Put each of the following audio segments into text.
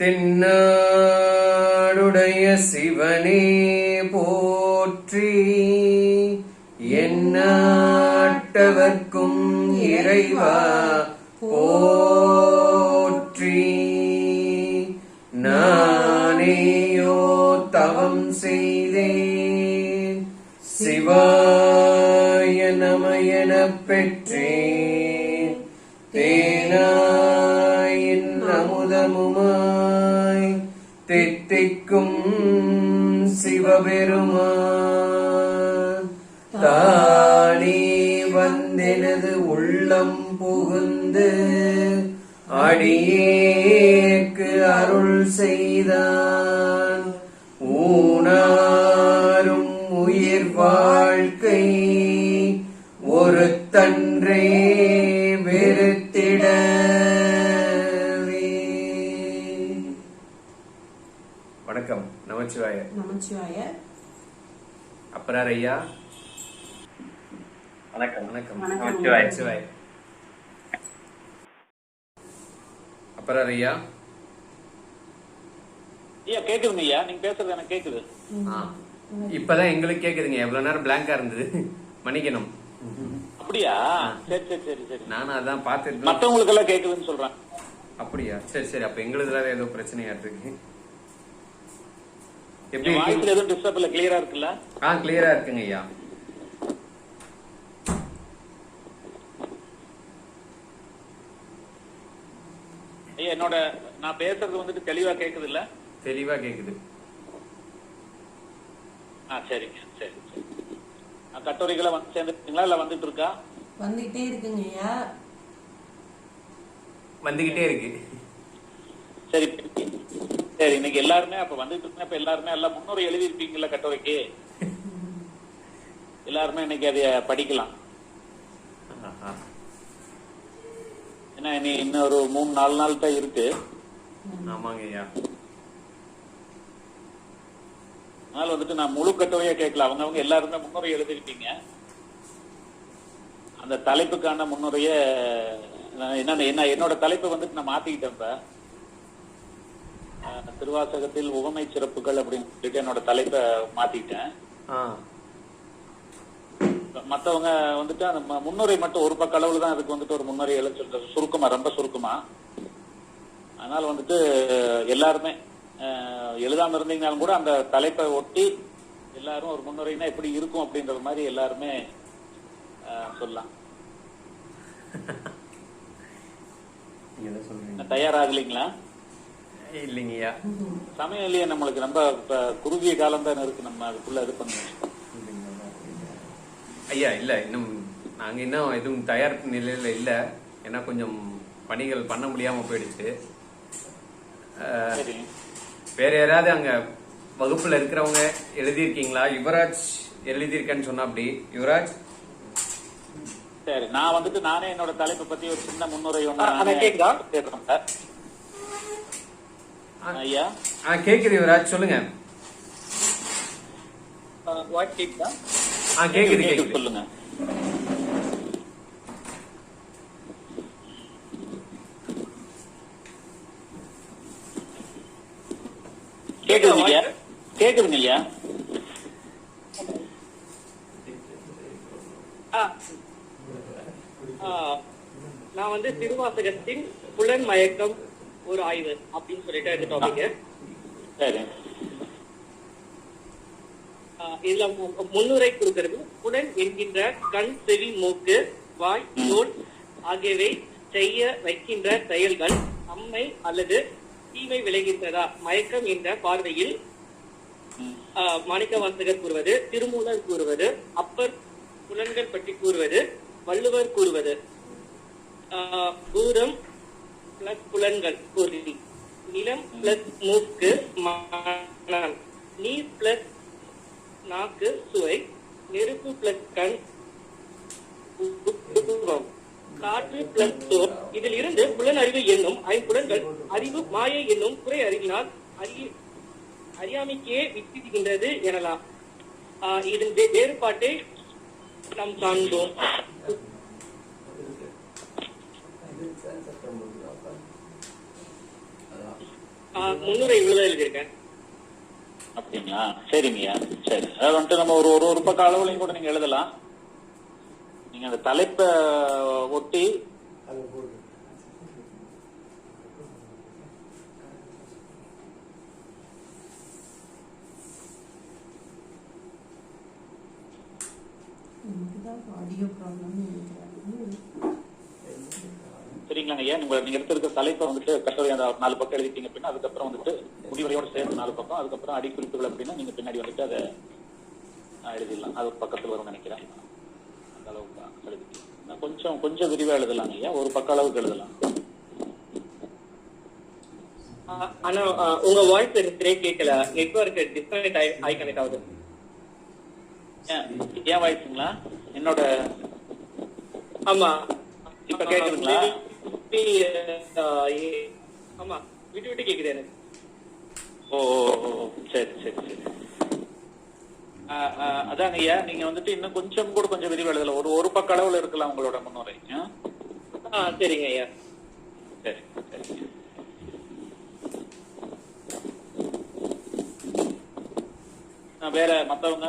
தென்னாடுடைய சிவனே போற்றி, எந்நாட்டவர்க்கும் இறைவா போற்றி. நானேயோ தவம் செய்தேன், சிவாய நம எனப் பெற்றேன். தேனாயின் அமுதமுமாய் தித்திக்கும் சிவபெருமான் தானே வந்தெனது உள்ளம் புகுந்து அடியேற்கு அருள் செய்தான். ஊனாரும் உயிர் வாழ்க்கை ஒரு தன்றே வெறுத்திடவே. வணக்கம். நமச்சிவாய. நமச்சிவாய. அப்பரார் ஐயா வணக்கம். வணக்கம். நமச்சிவாய. அப்பரார் ஐயா ஐயா கேக்குதுங்க ஐயா, நீங்க பேசுறது எனக்கு கேக்குது. இப்பதான் எங்களுக்கு கேக்குதுங்க. எவ்வளவு நேரம் பிளாங்கா இருந்தது, மன்னிக்கணும். அப்படியா? சரி சரி சரி சரி. நானும் அதான் பாத்துட்டு. மத்தவங்களுக்கு எல்லாம் கேக்குதுன்னு சொல்றேன். அப்படியா? சரி சரி. அப்ப எங்களுதுல ஏதோ பிரச்சனையா இருக்கு. எப்படி வாய்ஸ்ல எதுவும் டிஸ்டர்ப் இல்ல? கிளியரா இருக்குல்ல? கிளியரா இருக்குங்க ஐயா. ஐயா என்னோட நான் பேசுறது வந்துட்டு தெளிவா கேக்குது இல்ல? தெளிவா கேக்குது. சரிங்க சரி சரி. கட்டுரைகளை வந்து சேர்ந்துட்டீங்களா இல்ல வந்துட்டு இருக்கா? வந்துகிட்டே இருக்குங்க ஐயா. வந்துகிட்டே இருக்கு. சரி சரி. இன்னைக்கு எல்லாருமே அப்ப வந்துட்டு இருக்கு. அப்ப எல்லாருமே எல்லாம் முன்னுரை எழுதி இருப்பீங்கல்ல கட்டுரைக்கு? எல்லாருமே இன்னைக்கு அதைய படிக்கலாம். ஏன்னா இனி இன்னும் ஒரு 3-4 நாள் தான் இருக்கு. ஆமாங்க ஐயா. அதனால வந்துட்டு நான் முழு கட்டுரையா கேட்கல. அவங்க எல்லாருமே முன்னுரை எழுதிருப்பீங்க. அந்த தலைப்புக்கான முன்னுரைய என்னோட தலைப்பை வந்துட்டு நான் மாத்திக்கிட்டேன். இப்ப திருவாசகத்தில் உவமை சிறப்புகள் அப்படின்னு சொல்லிட்டு என்னோட தலைப்பை மாத்திக்கிட்டேன். மத்தவங்க வந்துட்டு அந்த முன்னுரை மட்டும் ஒரு பக்க அளவுல தான் அதுக்கு வந்துட்டு ஒரு முன்னுரை எழுத சொல்றது, சுருக்கமா, ரொம்ப சுருக்கமா. அதனால வந்துட்டு எல்லாருமே எழுதாம இருந்தீங்கனாலும் கூட அந்த தலைப்பை ஒட்டி எல்லாரும் ஒரு முன்னுரைனா எப்படி இருக்கும் அப்படின்ற மாதிரி எல்லாருமே சொல்லலாம். தயாராகலீங்களா? இல்லைங்கய்யா. சமயம் இல்லையா நம்மளுக்கு? ரொம்ப குறுகிய காலம் தான் இருக்கு. நம்ம அதுக்குள்ள இது பண்ணுவோம் ஐயா. இல்ல, இன்னும் நாங்க இன்னும் எதுவும் தயாரிப்பு நிலையில இல்ல. ஏன்னா கொஞ்சம் பணிகள் பண்ண முடியாம போயிடுச்சு. வேற யாராவது அங்க வகுப்புல இருக்கிறவங்க எழுதியிருக்கீங்களா? யுவராஜ் எழுதியிருக்கேன்னு சொன்னா அப்படி. யுவராஜ் சரி. நான் வந்துட்டு நானே என்னோட தலைப்பை பத்தி ஒரு சின்ன முன்னுரை ஒண்ணு ஐயா. கேக்குது யுவராஜ், சொல்லுங்க. கேக்குது கேக்குது, சொல்லுங்க. கேக்குதுங்க கேக்குதுங்க இல்லையா? நான் வந்து திருவாசகத்தின் புலன் மயக்கம் ஒரு ஆய்வு அப்படின்னு சொல்லிட்டு இந்த டாபிக். சரி. இதுல முன்னுரை கொடுக்கிறது. புலன் என்கின்ற கண், செவி, மூக்கு, வாய், தோல் ஆகியவை செய்ய வைக்கின்ற செயல்கள் நன்மை அல்லது தீமை விளைகின்றதா? மயக்கம் என்ற பார்வையில் மாணிக்கவாசகர் கூறுவது, திருமூலர் கூறுவது, அப்பர் புலன்கள் பற்றி கூறுவது, வள்ளுவர் கூறுவது. பூரம் பிளஸ் புலன்கள் பொறி, நிலம் பிளஸ் மூக்கு மனம், நீர் பிளஸ் நாக்கு சுவை, நெருப்பு பிளஸ் கண் காற்று பிளஸ் தோல். இதில் இருந்து புலன் அறிவு என்னும் ஐம்புலன்கள் அறிவு மாயை என்னும் குறை அறிவினால் அறியாமைக்கே வித்திடுகின்றது எனலாம். இதன் வேறுபாட்டை நாம் காண்போம். முன்னுரை இவ்வளவுதான் எழுதியிருக்கேன். அப்படிங்களா? சரிங்கய்யா, சரி. அதாவது வந்துட்டு நம்ம ஒரு ஒரு பக்க அளவுலையும் கூட நீங்க எழுதலாம். நீங்க அந்த தலைப்பை ஒட்டி ஆடியோ ப்ராப்ளம் நினைக்கிறேன். சரிங்களாங்க ஐயா. நீங்க எடுத்திருக்க தலைப்பை வந்துட்டு கட்டுரை அந்த 4 பக்கம் எழுதிட்டீங்க அப்படின்னா அதுக்கப்புறம் வந்துட்டு முடிவுரையோட சேர்ந்து 4 பக்கம், அதுக்கப்புறம் அடிக்குறிப்புகள் அப்படின்னா நீங்க பின்னாடி வந்துட்டு அதை எழுதிடலாம். அது ஒரு பக்கத்தில் வரும்னு நினைக்கிறேன். அந்த அளவுக்கு எழுதிக்கலாம். கொஞ்சம் விரிவா எழுதலாம் ஐயா, ஒரு பக்க அளவுக்கு எழுதலாம். ஆனா உங்க வாய்ஸ் சரியா கேட்கல. நெட்வொர்க் டிஸ்கனெக்ட் ஆகி கனெக்ட் ஆகுது. ஏன் வாய்ஸுங்களா? என்னோட ஆமா இப்ப கேக்குதுங்களா? ஆமா விட்டு விட்டு கேக்குது எனக்கு. ஓ சரி சரி சரி. அதாங்க ஐயா, நீங்க வந்துட்டு இன்னும் கொஞ்சம் விரிவு எழுதல. ஒரு பக்க அளவுல இருக்கலாம் உங்களோட முன்னுரை. சரிங்க ஐயா. சரி சரி. வேற மத்தவங்க?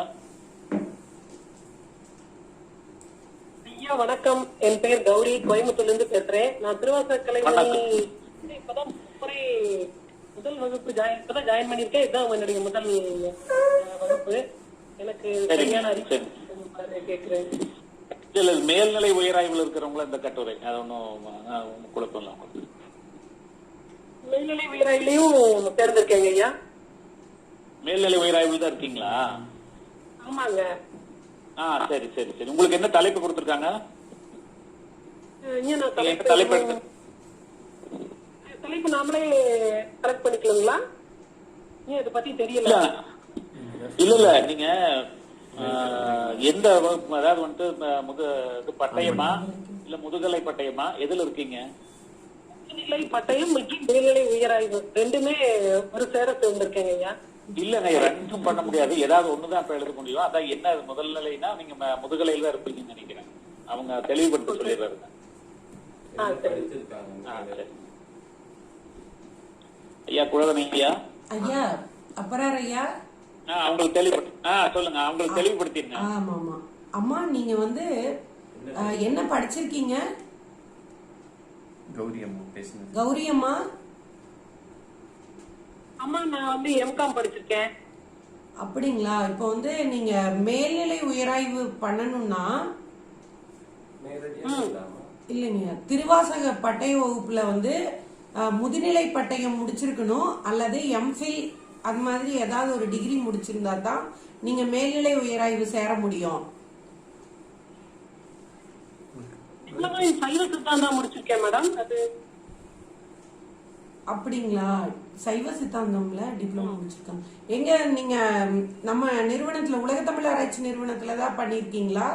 ஐயா வணக்கம், என் பெயர் கௌரி, கோயம்புத்தூர்ல இருந்து பேசுறேன். நான் திருவாசக கலைமணி இப்பதான் முதல் வகுப்பு இப்பதான் ஜாயின் பண்ணிருக்கேன். இதுதான் என்னுடைய முதல் வகுப்பு. எனக்கு சரியான அறிவு கேட்கிறேன். இல்ல மேல்நிலை உயராய்வுல இருக்கிறவங்கள இந்த கட்டுரை அது ஒன்னும் குழப்பம் இல்ல. உங்களுக்கு மேல்நிலை உயராய்வுலயும் தேர்ந்தெடுக்கேங்க ஐயா. மேல்நிலை உயராய்வில் தான் இருக்கீங்களா? ஆமாங்க. சரி சரி சரி. உங்களுக்கு என்ன தலைப்பு கொடுத்திருக்காங்க? தலைப்பு நாமளே செலக்ட் பண்ணிக்கலாங்களா? இதை பத்தி தெரியல. இல்ல நீங்க எந்த வகுப்பு, அதாவது வந்துட்டு பட்டயமா இல்ல முதுகலை பட்டயமா, எதுல இருக்கீங்க? முதுநிலை பட்டயம் மற்றும் மேல்நிலை உயராய்வு ரெண்டுமே ஒரு சேர சேர்ந்திருக்கேங்க ஐயா. இல்லங்க, ரெண்டும் பண்ண முடியாது. ஏதாவது ஒண்ணுதான் இப்ப எழுத முடியும். அதான் என்ன முதல் நிலைனா நீங்க முதுகலையில தான் இருப்பீங்கன்னு நினைக்கிறேன். அவங்க தெளிவுபடுத்த சொல்லிடுறாங்க. ஐயா குழந்தை ஐயா. ஐயா அப்புறம் ஐயா அவங்களுக்கு தெளிவுபடுத்தி சொல்லுங்க. அவங்களுக்கு தெளிவுபடுத்திருங்க. ஆமா ஆமா. அம்மா நீங்க என்ன படிச்சிருக்கீங்க? கௌரி அம்மா பேசுங்க. கௌரி அம்மா. அம்மா நான் எம்காம் படிச்சிருக்கேன். அப்படிங்களா? இப்போ நீங்க மேல்நிலை உயராய்வு பண்ணணும்னா இல்லைங்க, திருவாசக பட்டய வகுப்புல முதுநிலை பட்டயம் முடிச்சிருக்கணும் அல்லது எம்ஃபில் அது மாதிரி ஏதாவது ஒரு டிகிரி முடிச்சிருந்தா தான் நீங்க மேல்நிலை உயராய்வு சேர முடியும். சைவ சித்தாந்தம் முடிச்சிருக்கேன் மேடம். அது அப்படிங்களா? சைவ சித்தாந்தம்ல டிப்ளமோ முடிச்சிருக்காங்க. எங்க நீங்க நம்ம நிறுவனத்துல உலகத்தமிழ் ஆராய்ச்சி நிறுவனத்துலதான் பண்ணிருக்கீங்களா?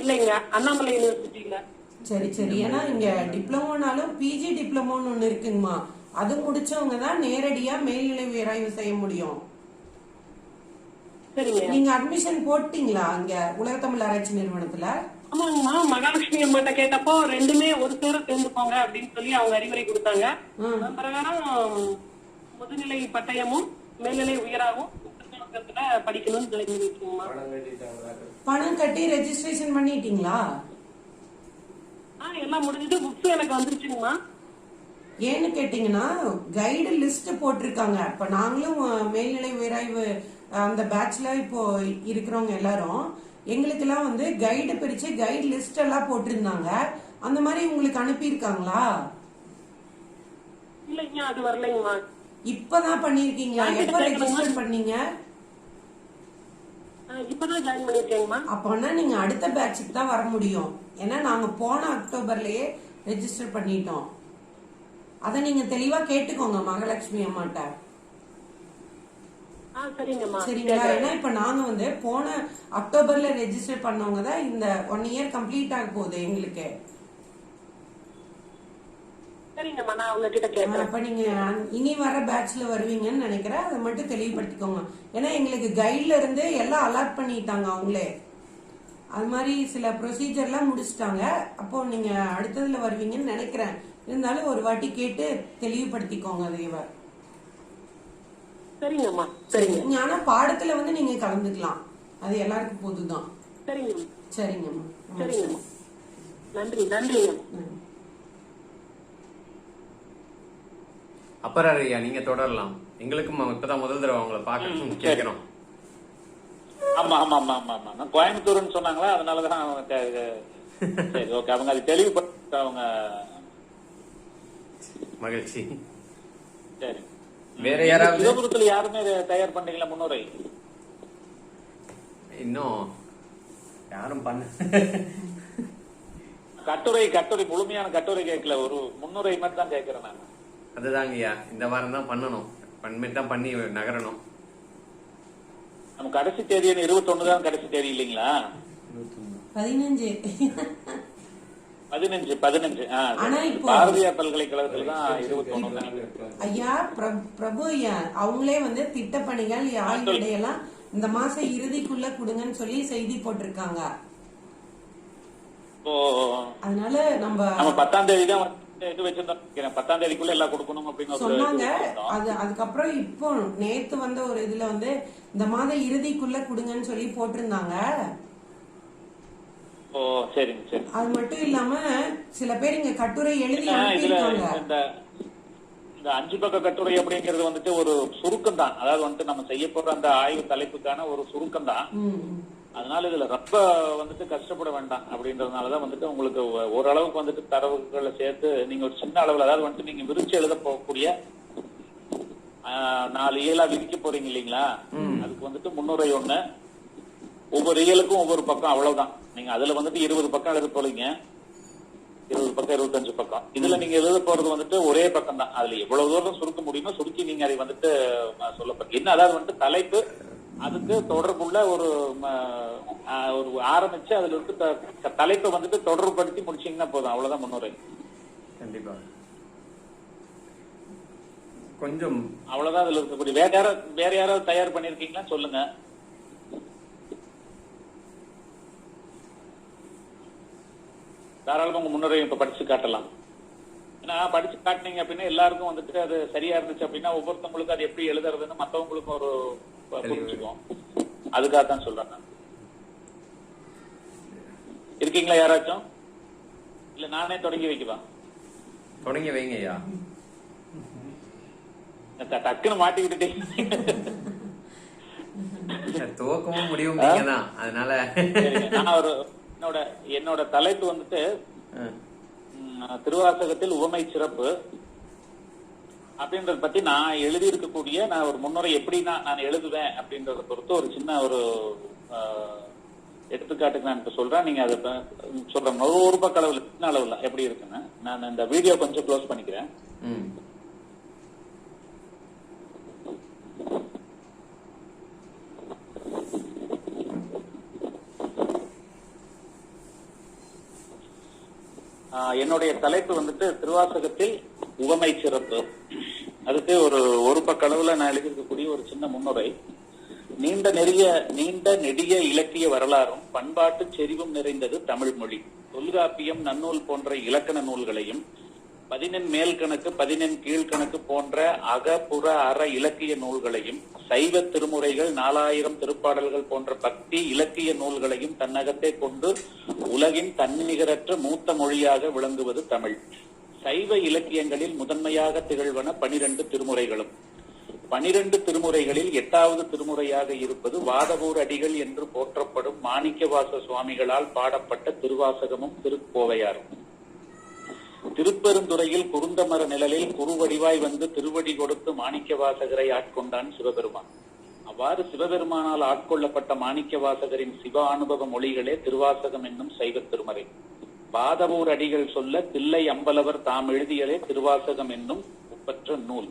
இல்லைங்க அண்ணாமலை யூனிவர்சிட்டியில. சரி சரி. ஏன்னா இங்க டிப்ளமோனாலும் பிஜி டிப்ளமோன்னு ஒண்ணு இருக்குங்கம்மா. அது முடிச்சவங்க தான் நேரடியா மேல்நிலை உயராய்வு செய்ய முடியும். நீங்க அட்மிஷன் போட்டீங்களா அங்க உலகத்தமிழ் ஆராய்ச்சி நிறுவனத்துல? ஆமாங்கம்மா, மகாலட்சுமி அம்மாட்ட கேட்டப்போ ரெண்டுமே ஒரு சேர சேர்ந்துப்போங்க அப்படின்னு சொல்லி அவங்க அறிவுரை கொடுத்தாங்க. பிரகாரம் முதுநிலை பட்டயமும் மேல்நிலை உயராகவும் படிக்கணும்னு தெரிஞ்சுக்கோங்கம்மா. பணம் கட்டி ரெஜிஸ்ட்ரேஷன் பண்ணிட்டீங்களா? எல்லாம் முடிஞ்சது. புக்ஸ் எனக்கு வந்துருச்சுங்கம்மா. ஏன்னு கேட்டீங்கன்னா கைடு லிஸ்ட் போட்டிருக்காங்க. இப்ப நாங்களும் மேல்நிலை உயராய்வு அந்த பேட்ச்ல இப்போ இருக்கிறவங்க எல்லாரும் எங்களுக்கு எல்லாம் கைடு பிரிச்சு கைடு லிஸ்ட் எல்லாம் போட்டிருந்தாங்க. அந்த மாதிரி உங்களுக்கு அனுப்பியிருக்காங்களா? இல்லைங்க, அது வரலைங்கம்மா. இப்பதான் பண்ணிருக்கீங்களா? எப்ப ரெஜிஸ்டர் பண்ணீங்க? இப்பதான் ஜாயின் பண்ணிருக்கேங்கம்மா. அப்போனா நீங்க அடுத்த பேட்சுக்கு தான் வர முடியும். ஏன்னா நாங்க போன அக்டோபர்லயே ரெஜிஸ்டர் பண்ணிட்டோம். அத நீங்க தெளிவா கேட்டுக்கோங்க மகாலட்சுமி அம்மாட்ட. சரிங்களா? ஏன்னா இப்ப நாங்க போன அக்டோபர்ல ரெஜிஸ்டர் பண்ணவங்க தான் இந்த 1 இயர் கம்ப்ளீட் ஆக போகுது எங்களுக்கு. அப்ப நீங்க இனி வர பேட்ச்ல வருவீங்கன்னு நினைக்கிறேன். அதை மட்டும் தெளிவுபடுத்திக்கோங்க. ஏன்னா எங்களுக்கு கைட்ல இருந்து எல்லாம் அலாட் பண்ணிட்டாங்க அவங்களே. அது மாதிரி சில ப்ரொசீஜர்லாம் முடிச்சிட்டாங்க. அப்போ நீங்க அடுத்ததுல வருவீங்கன்னு நினைக்கிறேன். இருந்தாலும் ஒரு வாட்டி கேட்டு தெளிவுபடுத்திக்கோங்க தேவா. சரிங்கம்மா. சரிங்க. ஆனா பாடத்துல வந்து நீங்க கலந்துக்கலாம், அது எல்லாருக்கும் பொதுதான். சரிங்க. சரிங்கம்மா. சரிங்கம்மா. நன்றி. நன்றிங்க. அப்புறம் ஐயா நீங்க தொடரலாம். எங்களுக்கும் இப்பதான் முதல் தடவை அவங்கள பார்க்கணும் கேட்கிறோம். ஆமா ஆமா ஆமா ஆமா ஆமா நான் கோயம்புத்தூர்னு சொன்னாங்களா, அதனாலதான் சரி ஓகே, அவங்க அது தெளிவுபடுத்த அவங்க மகிழ்ச்சி. சரி. வேற யாராவது சிவபுரத்துல யாருமே தயார் பண்ணீங்களா முன்னுரை? இன்னும் யாரும் பண்ண கட்டுரை முழுமையான கட்டுரை கேட்கல, ஒரு முன்னுரை மட்டும் தான் கேட்கிறேன் நான். அதுதாங்க ஐயா, இந்த வாரம் தான் பண்ணணும், தான் பண்ணி நகரணும். நம்ம கடைசி தேதி 21 தான் கடைசி தேதி இல்லைங்களா? 15. ஆனா இப்போ பாரதியார் பல்கலைக்கழகத்துல தான் 21. ஐயா பிரபு ஐயா அவங்களே வந்து திட்டப்பணிகள் ஆய்வுடையெல்லாம் இந்த மாசம் இறுதிக்குள்ள கொடுங்கன்னு சொல்லி செய்தி போட்டிருக்காங்க. அதனால நம்ம 10ஆம் தேதி தான் இது வச்சிருந்தோம், 10ஆம் தேதிக்குள்ள எல்லாம் கொடுக்கணும் அப்படின்னு சொன்னாங்க. அதுக்கப்புறம் இப்போ நேத்து வந்த ஒரு இதுல வந்து இந்த மாதம் இறுதிக்குள்ள கொடுங்கன்னு சொல்லி போட்டிருந்தாங்க. ஓ சரிங்க சரி. அது மட்டும் இல்லாம சில பேர் இங்க கட்டுரை எழுதி அனுப்பியிருக்காங்க. இந்த 5 பக்க கட்டுரை அப்படிங்கிறது வந்துட்டு ஒரு சுருக்கம் தான், அதாவது வந்துட்டு நம்ம செய்ய போற அந்த ஆய்வு தலைப்புக்கான ஒரு சுருக்கம் தான். அதனால இதுல ரொம்ப வந்துட்டு கஷ்டப்பட வேண்டாம் அப்படின்றதுனாலதான் வந்துட்டு உங்களுக்கு ஓரளவுக்கு வந்துட்டு தரவுகளை சேர்த்து நீங்க ஒரு சின்ன அளவுல, அதாவது வந்துட்டு நீங்க விரிச்சு எழுத போகக்கூடிய 4 இயலா விரிக்க போறீங்க இல்லைங்களா, அதுக்கு வந்துட்டு முன்னுரை 1, ஒவ்வொரு இயலுக்கும் ஒவ்வொரு பக்கம், அவ்வளவுதான். நீங்க அதுல வந்துட்டு 20 பக்கம் எழுத போறீங்க, 20 பக்கம் 25 பக்கம். இதுல நீங்க எழுத போறது வந்துட்டு ஒரே பக்கம் தான். அதுல எவ்வளவு தூரம் சுருக்க முடியுமோ சுருக்கி நீங்க அதை வந்துட்டு சொல்ல போறீங்க. என்ன அதாவது வந்துட்டு தலைப்பு, அதுக்கு தொடர்புள்ள ஒரு ஆரம்பிச்சு அதுல இருந்து தலைப்பை வந்துட்டு தொடர்புபடுத்தி முடிச்சீங்கன்னா போதும், அவ்வளவுதான் முன்னுரை. கண்டிப்பா கொஞ்சம் அவ்வளவுதான் அதுல இருக்கக்கூடிய. வேற யாராவது தயார் பண்ணிருக்கீங்களா சொல்லுங்க. தாராளமா உங்க முன்னுரையும் இப்ப படிச்சு காட்டலாம். ஏன்னா படிச்சு காட்டினீங்க அப்படின்னா எல்லாருக்கும் வந்துட்டு அது சரியா இருந்துச்சு அப்படின்னா ஒவ்வொருத்தவங்களுக்கு அது எப்படி எழுதுறதுன்னு மத்தவங்களுக்கும் ஒரு புரிஞ்சுக்குவோம். அதுக்காகத்தான் சொல்றேன் நான். இருக்கீங்களா யாராச்சும்? இல்ல நானே தொடங்கி வைக்கவா? தொடங்கி வைங்க ஐயா. டக்குன்னு மாட்டிக்கிட்டீங்க. துவக்கமும் முடிவும் நீங்க தான், அதனால நான் ஒரு என்னோட தலைப்பு வந்துட்டு திருவாசகத்தில் உவமை சிறப்பு அப்படின்றத பத்தி நான் எழுதி இருக்கக்கூடிய நான் ஒரு முன்னுரை எப்படின்னா நான் எழுதுவேன் அப்படின்றத பொறுத்து ஒரு சின்ன ஒரு எடுத்துக்காட்டுக்கு நான் இப்ப சொல்றேன். நீங்க அதை சொல்றேன் ஒரு பக்க அளவுல சின்ன அளவுல எப்படி இருக்குன்னு. நான் இந்த வீடியோ கொஞ்சம் க்ளோஸ் பண்ணிக்கிறேன். என்னுடைய தலைப்பு வந்துட்டு திருவாசகத்தில் உவமை சிறப்பு. அதுக்கு ஒரு பக்க அளவுல நான் எழுதியிருக்கக்கூடிய ஒரு சின்ன முன்னுரை. நீண்ட நெடிய இலக்கிய வரலாறும் பண்பாட்டு செறிவும் நிறைந்தது தமிழ் மொழி. தொல்காப்பியம், நன்னூல் போன்ற இலக்கண நூல்களையும் 11 மேல்கணக்கு 11 கீழ்கணக்கு போன்ற அகப்புற அற இலக்கிய நூல்களையும் சைவ திருமுறைகள் 4000 திருப்பாடல்கள் போன்ற பக்தி இலக்கிய நூல்களையும் தன்னகத்தை கொண்டு உலகின் தன்னிகரற்ற மூத்த மொழியாக விளங்குவது தமிழ். சைவ இலக்கியங்களில் முதன்மையாக திகழ்வன 12 திருமுறைகளும். 12 திருமுறைகளில் 8வது திருமுறையாக இருப்பது வாதவூர் அடிகள் என்று போற்றப்படும் மாணிக்கவாச சுவாமிகளால் பாடப்பட்ட திருவாசகமும் திருக்கோவையாரும். திருப்பெருந்துறையில் குருந்தமர நிழலில் குருவடிவாய் வந்து திருவடி கொடுத்து மாணிக்க வாசகரை ஆட்கொண்டான் சிவபெருமான். அவ்வாறு சிவபெருமானால் ஆட்கொள்ளப்பட்ட மாணிக்க வாசகரின் சிவ அனுபவ மொழிகளே திருவாசகம் என்னும் சைவ திருமறை. வாதவூர் அடிகள் சொல்ல தில்லை அம்பலவர் தாம் எழுதியதே திருவாசகம் என்னும் ஒப்பற்ற நூல்.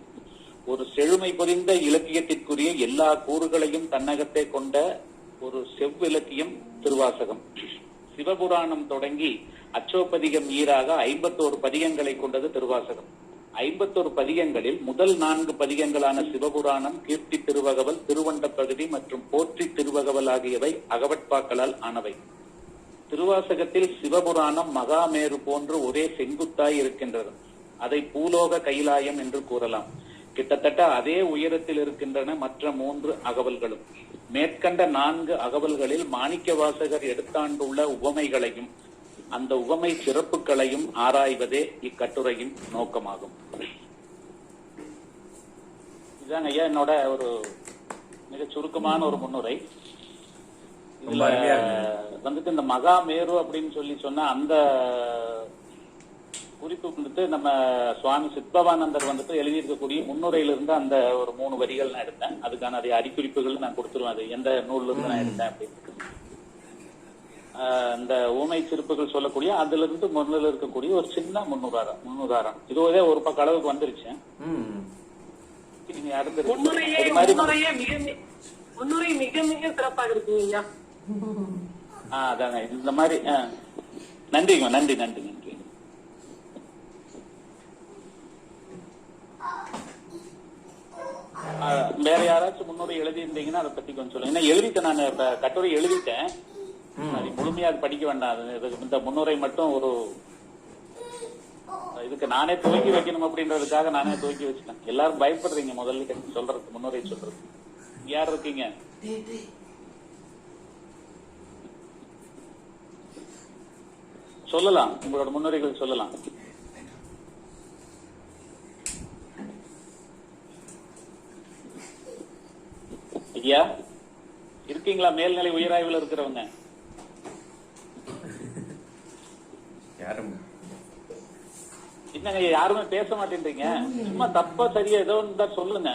ஒரு செழுமை பொதிந்த இலக்கியத்திற்குரிய எல்லா கூறுகளையும் தன்னகத்தை கொண்ட ஒரு செவ்விலக்கியம் திருவாசகம். சிவபுராணம் தொடங்கி அச்சோப்பதிகம் ஈராக 51 பதிகங்களை கொண்டது திருவாசகம். 51 பதிகங்களில் முதல் 4 பதிகங்களான சிவபுராணம், கீர்த்தி திருவகவல், திருவண்ட பகுதி மற்றும் போற்றி திருவகவல் ஆகியவை அகவட்பாக்களால் ஆனவை. திருவாசகத்தில் சிவபுராணம் மகாமேரு போன்று ஒரே செங்குத்தாய் இருக்கின்றது. அதை பூலோக கைலாயம் என்று கூறலாம். கிட்டத்தட்ட அதே உயரத்தில் இருக்கின்றன மற்ற 3 அகவல்களும். மேற்கண்ட 4 அகவல்களில் மாணிக்கவாசகர் எடுத்தாண்டுள்ள உவமைகளையும் அந்த உவமை சிறப்புகளையும் ஆராய்வதே இக்கட்டுரையின் நோக்கமாகும். இதுதான் ஐயா என்னோட ஒரு மிக சுருக்கமான ஒரு முன்னுரை. இதுல வந்துட்டு இந்த மகாமேரு அப்படின்னு சொன்னா அந்த குறிப்பு வந்துட்டு நம்ம சுவாமி சித்பவானந்தர் வந்துட்டு எழுதியிருக்கக்கூடிய முன்னுரையிலிருந்து அந்த ஒரு 3 வரிகள் நான் எடுத்தேன். அதுக்கான அதை அடிக்குறிப்புகள் நான் கொடுத்துருவேன். அது எந்த நூல்ல இருந்து நான் எடுத்தேன் அப்படின்னு இந்த ஊமை சிறப்புகள் சொல்லக்கூடிய அதுல இருந்து முன்னில இருக்கக்கூடிய ஒரு சின்ன முன்னுதாரணம். இதுவே ஒரு பக்க அளவுக்கு வந்துருச்சு. முன்னுரை மிக மிக சிறப்பாக இருக்குங்க. அதாங்க இந்த மாதிரி. நன்றிங்க, நன்றி நன்றி நன்றி. வேற யாராச்சும் முன்னுரை எழுதி இருந்தீங்கன்னா அதை பத்தி கொஞ்சம் சொல்லுங்க. எழுதிட்டேன், நான் கட்டுரை எழுதிட்டேன். முழுமையா அது படிக்க வேண்டாம். இந்த முன்னுரை மட்டும் ஒரு இதுக்கு நானே துவக்கி வைக்கணும் அப்படின்றதுக்காக நானே துவக்கி வச்சுட்டேன். எல்லாரும் பயப்படுறீங்க முதல்ல சொல்றதுக்கு, முன்னுரை சொல்றது. யார் இருக்கீங்க? சொல்லலாம், உங்களோட முன்னுரைகள் சொல்லலாம். ஐயா இருக்கீங்களா? மேல்நிலை உயராய்வில் இருக்கிறவங்க யாரும் என்னங்க யாருமே பேச மாட்டேன்றீங்க? சும்மா தப்பா சரியா ஏதோ இருந்தா சொல்லுங்க.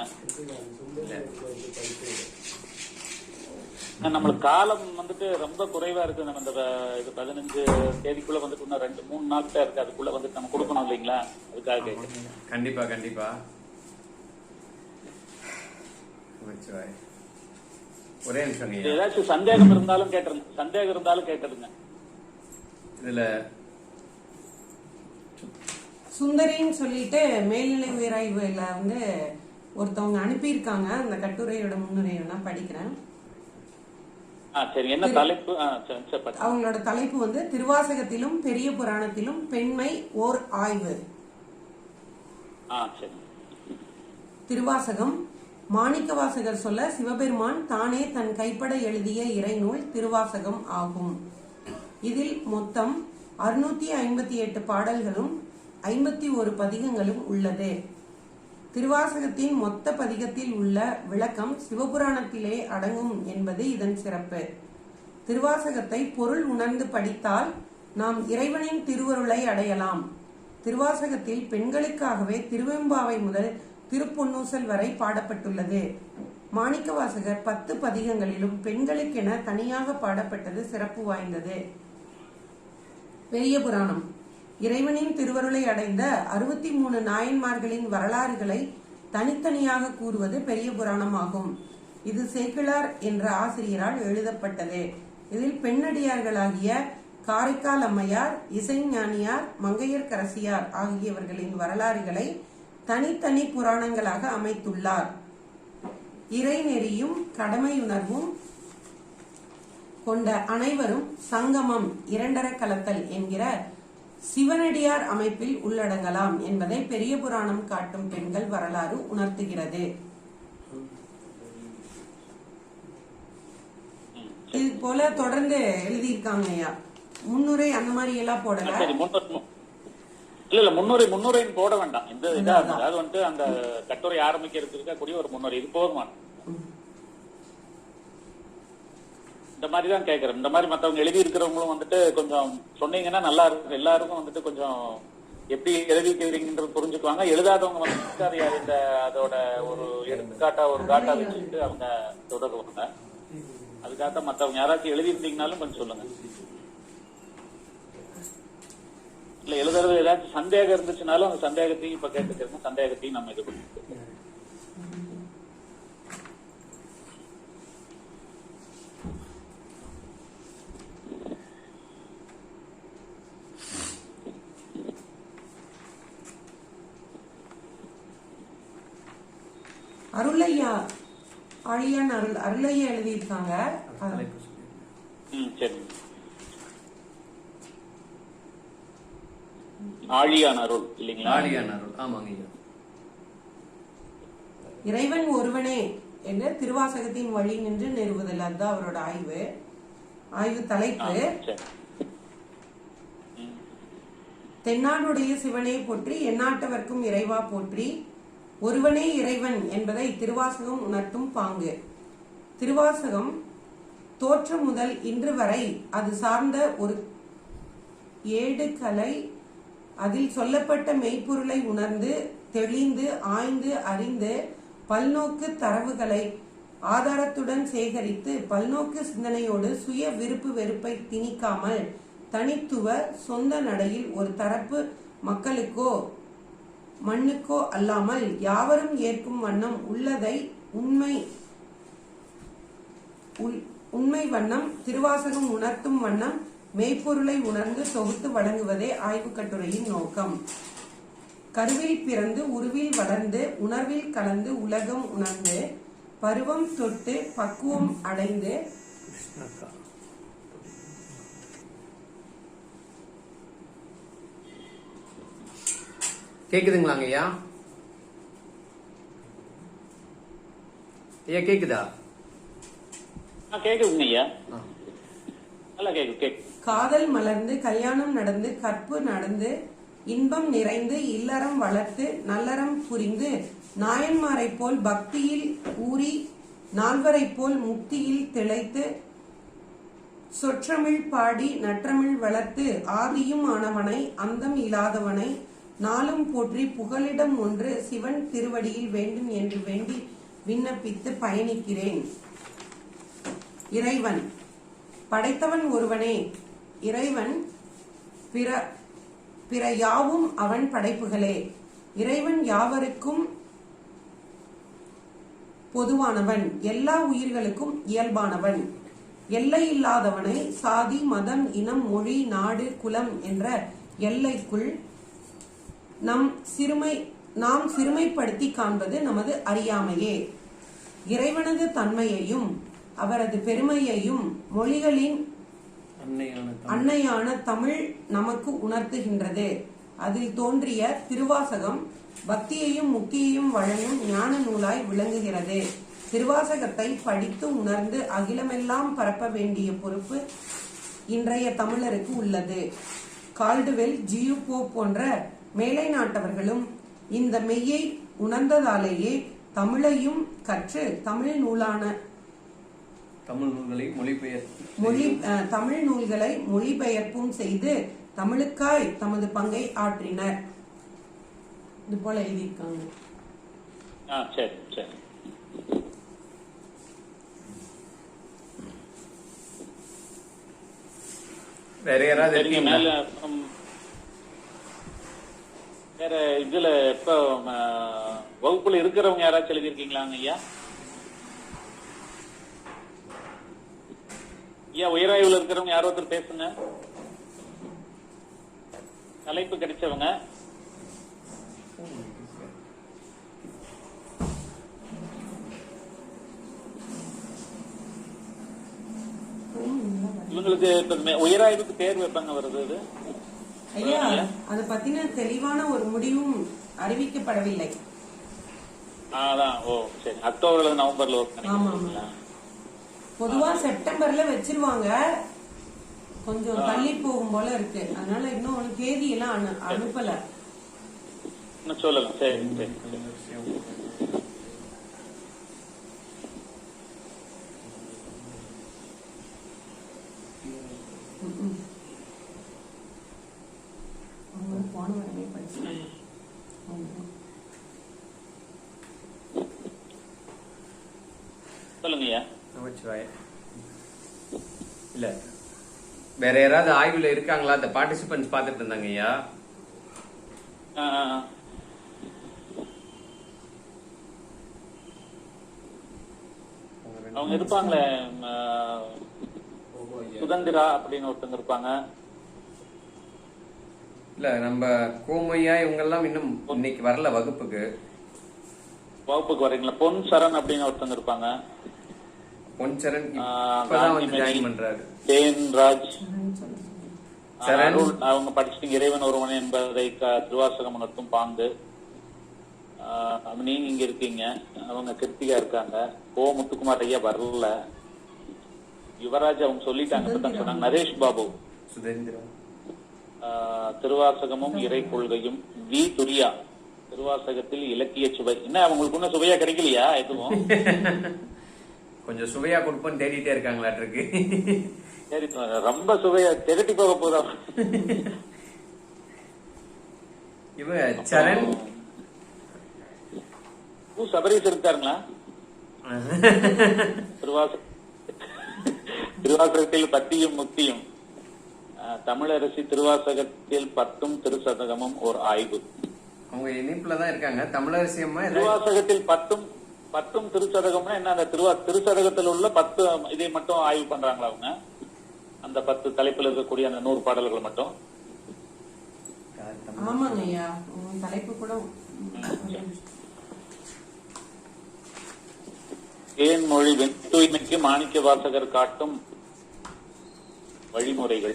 நம்மளுக்கு காலம் வந்துட்டு ரொம்ப குறைவா இருக்கு. நம்ம இந்த 15 தேதிக்குள்ள வந்துட்டு இன்னும் 2-3 நாள் தான் இருக்கு. அதுக்குள்ள வந்துட்டு நம்ம கொடுக்கணும் இல்லைங்களா? அதுக்காக கேட்கிறேன். கண்டிப்பா கண்டிப்பா. ஒரே நிமிஷம். ஏதாச்சும் சந்தேகம் இருந்தாலும் கேட்டுருங்க. இதுல சுந்தரின்னு சொல்லிட்டு மேல்நிலை உயராய்வுல ஒருத்தவங்க அனுப்பியிருக்காங்க. அந்த கட்டுரையோட முன்னுரையை நான் படிக்கிறேன். என்ன தலைப்பு? அவங்களோட தலைப்பு திருவாசகத்திலும் பெரிய புராணத்திலும் பெண்மை ஓர் ஆய்வு. திருவாசகம் மாணிக்கவாசகர் சொல்ல சிவபெருமான் தானே தன் கைப்பட எழுதிய இறைநூல் திருவாசகம் ஆகும். இதில் மொத்தம் 658 பாடல்களும் 51 பதிகங்களும் உள்ளது. திருவாசகத்தின் மொத்த பதிகத்தில் உள்ள விளக்கம் சிவபுராணத்திலே அடங்கும் என்பது இதன் சிறப்பு. திருவாசகத்தை பொருள் உணர்ந்து படித்தால் நாம் இறைவனின் திருவருளை அடையலாம். திருவாசகத்தில் பெண்களுக்காகவே திருவெம்பாவை முதல் திருப்பொன்னூசல் வரை பாடப்பட்டுள்ளது. மாணிக்கவாசகர் 10 பதிகங்களிலும் பெண்களுக்கென தனியாக பாடப்பட்டது சிறப்பு வாய்ந்தது. பெரிய புராணம் இறைவனின் திருவருளை அடைந்த 63 நாயன்மார்களின் வரலாறுகளை தனித்தனியாக கூறுவது பெரிய புராணமாகும். இது சேக்கிழார் என்ற ஆசிரியரால் எழுதப்பட்டது. இதில் பெண்ணடியார்களாகிய காரைக்கால் அம்மையார், இசைஞானியார், மங்கையர்க்கரசியார் ஆகியவர்களின் வரலாறுகளை தனித்தனி புராணங்களாக அமைத்துள்ளார். இறைநெறியும் கடமையுணர்வும் கொண்ட அனைவரும் சங்கமம் இரண்டர கலத்தல் என்கிற சிவனடியார் அமைப்பில் உள்ளடங்கலாம் என்பதை பெரிய புராணம் காட்டும் பெண்கள் வரலாறு உணர்த்துகிறது. இது போல தொடர்ந்து எழுதியிருக்காங்க ஐயா. முன்னுரை அந்த மாதிரி எல்லாம் போடல. இல்ல முன்னுரைன்னு போட வேண்டாம். இந்த அதாவது அந்த கட்டுரை ஆரம்பிக்கிறதுக்கு இருக்கக்கூடிய ஒரு முன்னுரை இது போதுமான. இந்த மாதிரி தான் கேட்கறேன். இந்த மாதிரி மத்தவங்க எழுதி இருக்கிறவங்களும் கொஞ்சம் சொன்னீங்கன்னா நல்லா இருக்கும். எல்லாருக்கும் கொஞ்சம் எப்படி எழுதிக்கிறீங்கன்றது புரிஞ்சுக்குவாங்க. எழுதாதவங்க அதோட ஒரு எடுத்துக்காட்டா ஒரு காட்டா வச்சுட்டு அவங்க தொடருவாங்க. அதுக்காக மத்தவங்க யாராச்சும் எழுதியிருந்தீங்கன்னாலும் கொஞ்சம் சொல்லுங்க. இல்ல எழுதுறது ஏதாச்சும் சந்தேகம் இருந்துச்சுனாலும் அந்த சந்தேகத்தையும் இப்ப கேட்டுக்கிறோம். சந்தேகத்தையும் நம்ம இது பண்ணிக்கிறோம். அருளையா அழியான் அருளையா எழுதியிருக்காங்க. சரி. ஆழியான அருள் இல்லைங்களா? ஆழியான அருள், ஆமாங்க ஐயா. இறைவன் ஒருவனே என்ற திருவாசகத்தின் வழி நின்று நிறுவுதல், அதுதான் அவரோட ஆய்வு தலைப்பு. சரி. தென்னாடுடைய சிவனே போற்றி, எந்நாட்டவர்க்கும் இறைவா போற்றி, ஒருவனே இறைவன் என்பதை திருவாசகம் உணர்த்தும் பாங்கு. திருவாசகம் தோற்றம் முதல் இன்று வரை அது சார்ந்த ஒரு ஏடு கலை, அதில் சொல்லப்பட்ட மெய்ப்பொருளை உணர்ந்து தெளிந்து ஆய்ந்து அறிந்து பல்நோக்கு தரவுகளை ஆதாரத்துடன் சேகரித்து பல்நோக்கு சிந்தனையோடு சுய விருப்பு வெறுப்பை திணிக்காமல் தனித்துவ சொந்த நடையில் ஒரு தரப்பு மக்களுக்கோ மண்ணுக்கோ அல்லாமல் யாவரும் ஏற்கும் வண்ணம் உள்ளதை உண்மை வண்ணம் திருவாசகம் உணர்த்தும் வண்ணம் மெய்ப்பொருளை உணர்ந்து தொகுத்து வழங்குவதே ஆய்வு கட்டுரையின் நோக்கம். கருவில் பிறந்து உருவில் வளர்ந்து உணர்வில் கலந்து உலகம் உணர்ந்து பருவம் தொட்டு பக்குவம் அடைந்து கேக்குதுங்களாங்க ஐயா? ஐயா கேக்குதா? கேக்குதுங்க ஐயா, நல்லா கேக்கு. காதல் மலர்ந்து கல்யாணம் நடந்து கற்பு நடந்து இன்பம் நிறைந்து இல்லறம் வளர்த்து நல்லறம் புரிந்து நாயன்மாரை போல் பக்தியில் ஊறி நால்வரை போல் முக்தியில் திளைத்து சொற்றமிழ் பாடி நற்றமிழ் வளர்த்து ஆதியும் ஆனவனை அந்தம் இல்லாதவனை நாளும் போற்றி புகலிடம் ஒன்று சிவன் திருவடியில் வேண்டும் என்று வேண்டி விண்ணப்பித்து பயணிக்கிறேன். இறைவன் படைத்தவன் ஒருவனே. இறைவன் பிற யாவும் அவன் படைப்புகளே. இறைவன் யாவருக்கும் பொதுவானவன், எல்லா உயிர்களுக்கும் இயல்பானவன், எல்லை இல்லாதவனை சாதி மதம் இனம் மொழி நாடு குலம் என்ற எல்லைக்குள் நாம் சிறுமைப்படுத்தி காண்பது நமது அறியாமையே. இறைவனது தன்மையையும் அவரது பெருமையையும் மொழிகளின் அன்னையான தமிழ் நமக்கு உணர்த்துகின்றது. அதில் தோன்றிய திருவாசகம் பக்தியையும் முக்தியையும் வழங்கும் ஞான நூலாய் விளங்குகிறது. திருவாசகத்தை படித்து உணர்ந்து அகிலமெல்லாம் பரப்ப வேண்டிய பொறுப்பு இன்றைய தமிழருக்கு உள்ளது. கால்டுவெல், ஜியு போப் போன்ற மேலை நாட்டவர்களும் இந்த மெய்யை உணர்ந்ததாலேயே தமிழையும் கற்று தமிழ் நூல்களை மொழிபெயர்ப்பும் செய்து தமிழுக்காய் தமது பங்கை ஆற்றினர். இது போல எழுதியிருக்காங்க. வேற யாராவது வேற இதுல இப்ப வகுப்புல இருக்கிறவங்க யாராச்சும் எழுதிருக்கீங்களாங்க ஐயா? ஐயா உயராய்வுல இருக்கிறவங்க யாரோ ஒருத்தர் பேசுங்க. தலைப்பு கிடைச்சவங்க. இவங்களுக்கு உயராய்வுக்கு தேர்வு எப்பங்க வருது? ஐயா, அத பத்தின தெளிவான ஒரு முடிவும் அறிவிக்கப்படவில்லை. அதான். ஓ சரி, அக்டோபர்ல நவம்பர்ல ஆமா, பொதுவா செப்டம்பர்ல வச்சிருவாங்க. கொஞ்சம் தள்ளி போகும் போல இருக்கு. அதனால இன்னும் தேதி எல்லாம் அனுப்பல. சொல்லுங்க. சரி சரி. போன வரமே படிச்சாங்க. சொல்லுங்கய்யா. இல்ல வேற யாராவது ஆய்வுல இருக்காங்களா? அந்த பார்ட்டிசிபென்ட்ஸ் பாத்துட்டு இருந்தாங்க ஐயா. அவங்க இருப்பாங்களே, சுதந்திரா அப்படின்னு ஒருத்தங்க இருப்பாங்க. இல்ல நம்ம கோமையா இவங்க எல்லாம் இன்னும் இன்னைக்கு வரல வகுப்புக்கு வரீங்களா? பொன் சரண் அப்படின்னு ஒருத்தங்க இருப்பாங்க. பொன் சரண் இப்பதான் வந்து ஜாயின் பண்றாரு. தேன்ராஜ், சரண். அருள் அவங்க படிச்சுட்டீங்க. இறைவன் ஒருவன் என்பதை திருவாசகம் உணர்த்தும் பாங்கு. நீங்க இங்க இருக்கீங்க, அவங்க கிருத்திகா இருக்காங்க. ஓ முத்துக்குமார் ஐயா வரல. யுவராஜ் அவங்க சொல்லிட்டாங்க, இப்பதான் சொன்னாங்க. நரேஷ் பாபு சுதந்திரா, திருவாசகமும் இறை கொள்கையும். வி துரியா திருவாசகத்தில் இலக்கிய சுவை. என்ன அவங்களுக்கு இன்னும் சுவையா கிடைக்கலையா எதுவும்? கொஞ்சம் சுவையா கொடுப்போன்னு தேடிட்டே இருக்காங்களாட்டிருக்கு. சரி, ரொம்ப சுவையா திரட்டி போக போதா? இவ சரண் சபரீஸ் இருக்காருங்களா? திருவாசகத்தில் பத்தியும் முக்தியும். தமிழரசி திருவாசகத்தில் 10 திருசதகமும் ஒரு ஆய்வு. அவங்க இணைப்புலதான் இருக்காங்க. தமிழரசி அம்மா திருவாசகத்தில் 10 திருச்சதகம்னா என்ன? அந்த திருச்சதகத்தில் உள்ள 10 இதை மட்டும் ஆய்வு பண்றாங்களா அவங்க? அந்த 10 தலைப்பில் இருக்கக்கூடிய அந்த 100 பாடல்கள் மட்டும்? ஆமாங்க ஐயா, தலைப்பு கூட தேன்மொழி தூய்மைக்கு மாணிக்க வாசகர் காட்டும் வழிமுறைகள்.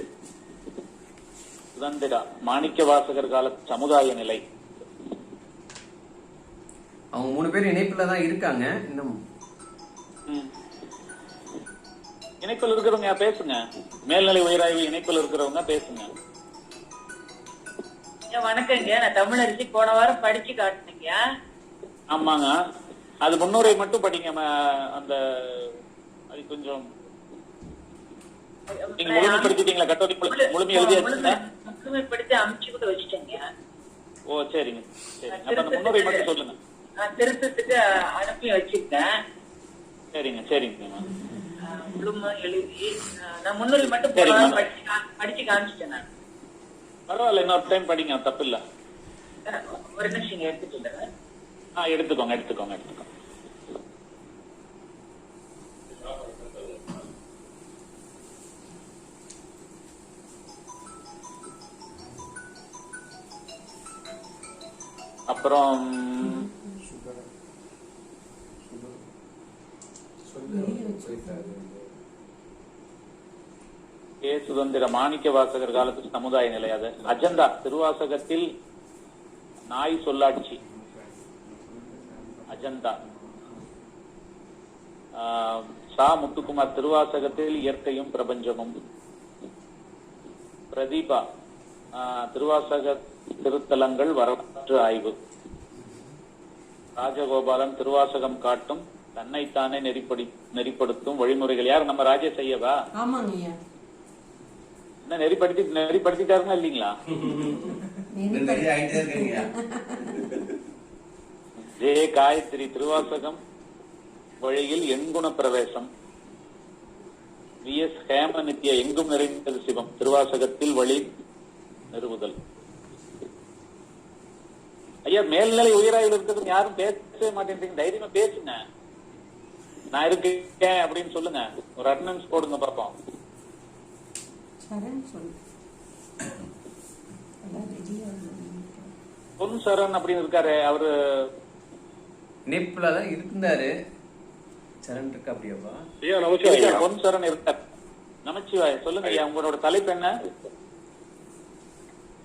சுதந்திரா மாணிக்க வாசகர் கால சமுதாய நிலை. அவங்க 3 பேர் இணைப்புல தான் இருக்காங்க. இன்னும் இணைப்பில் இருக்கிறவங்க பேசுங்க. மேல்நிலை உயராய்வு இணைப்பில் இருக்கிறவங்க பேசுங்க. வணக்கங்க, நான் தமிழரசி போன வாரம் படிச்சு காட்டினீங்க. ஆமாங்க, அது முன்னுரை மட்டும் படிங்க. அந்த அது கொஞ்சம் நீங்க முழுமைப்படுத்திட்டீங்களா? கட்டோடி முழுமை எழுதியாச்சுங்க? முழுமைப்படுத்தி அமுச்சு கூட வச்சுட்டேங்க. ஓ சரிங்க சரிங்க. அப்ப அந்த முன்னுரை மட்டும் சொல்லுங்க. திருத்தத்துக்கு அனுப்பி வச்சிருக்கேன். சரிங்க சரிங்க. முழுமை எழுதி நான் முன்னுரை மட்டும் படிச்சு காமிச்சிட்டேன். நான் பரவாயில்ல, இன்னொரு டைம் படிங்க, தப்பு இல்ல. ஒரு நிமிஷம் எடுத்துட்டு எடுத்துக்கோங்க எடுத்துக்கோங்க எடுத்துக்கோங்க. அப்புறம் சுதந்திர மாணிக்க வாசகர் காலத்து சமுதாய நிலை. அது அஜெண்டா. திருவாசகத்தில் நாய் சொல்லாட்சி அஜெண்டா. சா முத்துக்குமார் திருவாசகத்தில் இயற்கையும் பிரபஞ்சமும். பிரதீபா திருவாசக திருத்தலங்கள் வரலாற்று ஆய்வு. ராஜகோபாலன் திருவாசகம் காட்டும் தன்னைத்தானே நெறிப்படுத்தும் வழிமுறைகள். யார்? நம்ம ராஜேஷ் ஐயவா? ஆமாங்க ஐயா. என்ன நெறிப்படுத்திட்டாருன்னா இல்லீங்களா? ஜே காயத்ரி திருவாசகம் வழியில் எண்குண பிரவேசம். வி எஸ் ஹேம நித்யா எங்கும் நிறைந்தது சிவம் திருவாசகத்தில் வழி நிறுவுதல். ஐயா, மேல்நிலை உயராயில் இருக்கிறது யாரும் பேசவே மாட்டேன்றீங்க. தைரியமா பேசுங்க. நான் இருக்கேன் அப்படின்னு சொல்லுங்க. ஒரு அட்டெண்டன்ஸ் போடுங்க பாப்போம். பொன் சரண் அப்படின்னு இருக்காரு, அவரு இணைப்புல தான் இருந்தாரு. சரண் இருக்கா? அப்படியாவா? பொன் சரண் இருக்கார். நமச்சிவாய சொல்லுங்க ஐயா, உங்களோட தலைப்பு என்ன?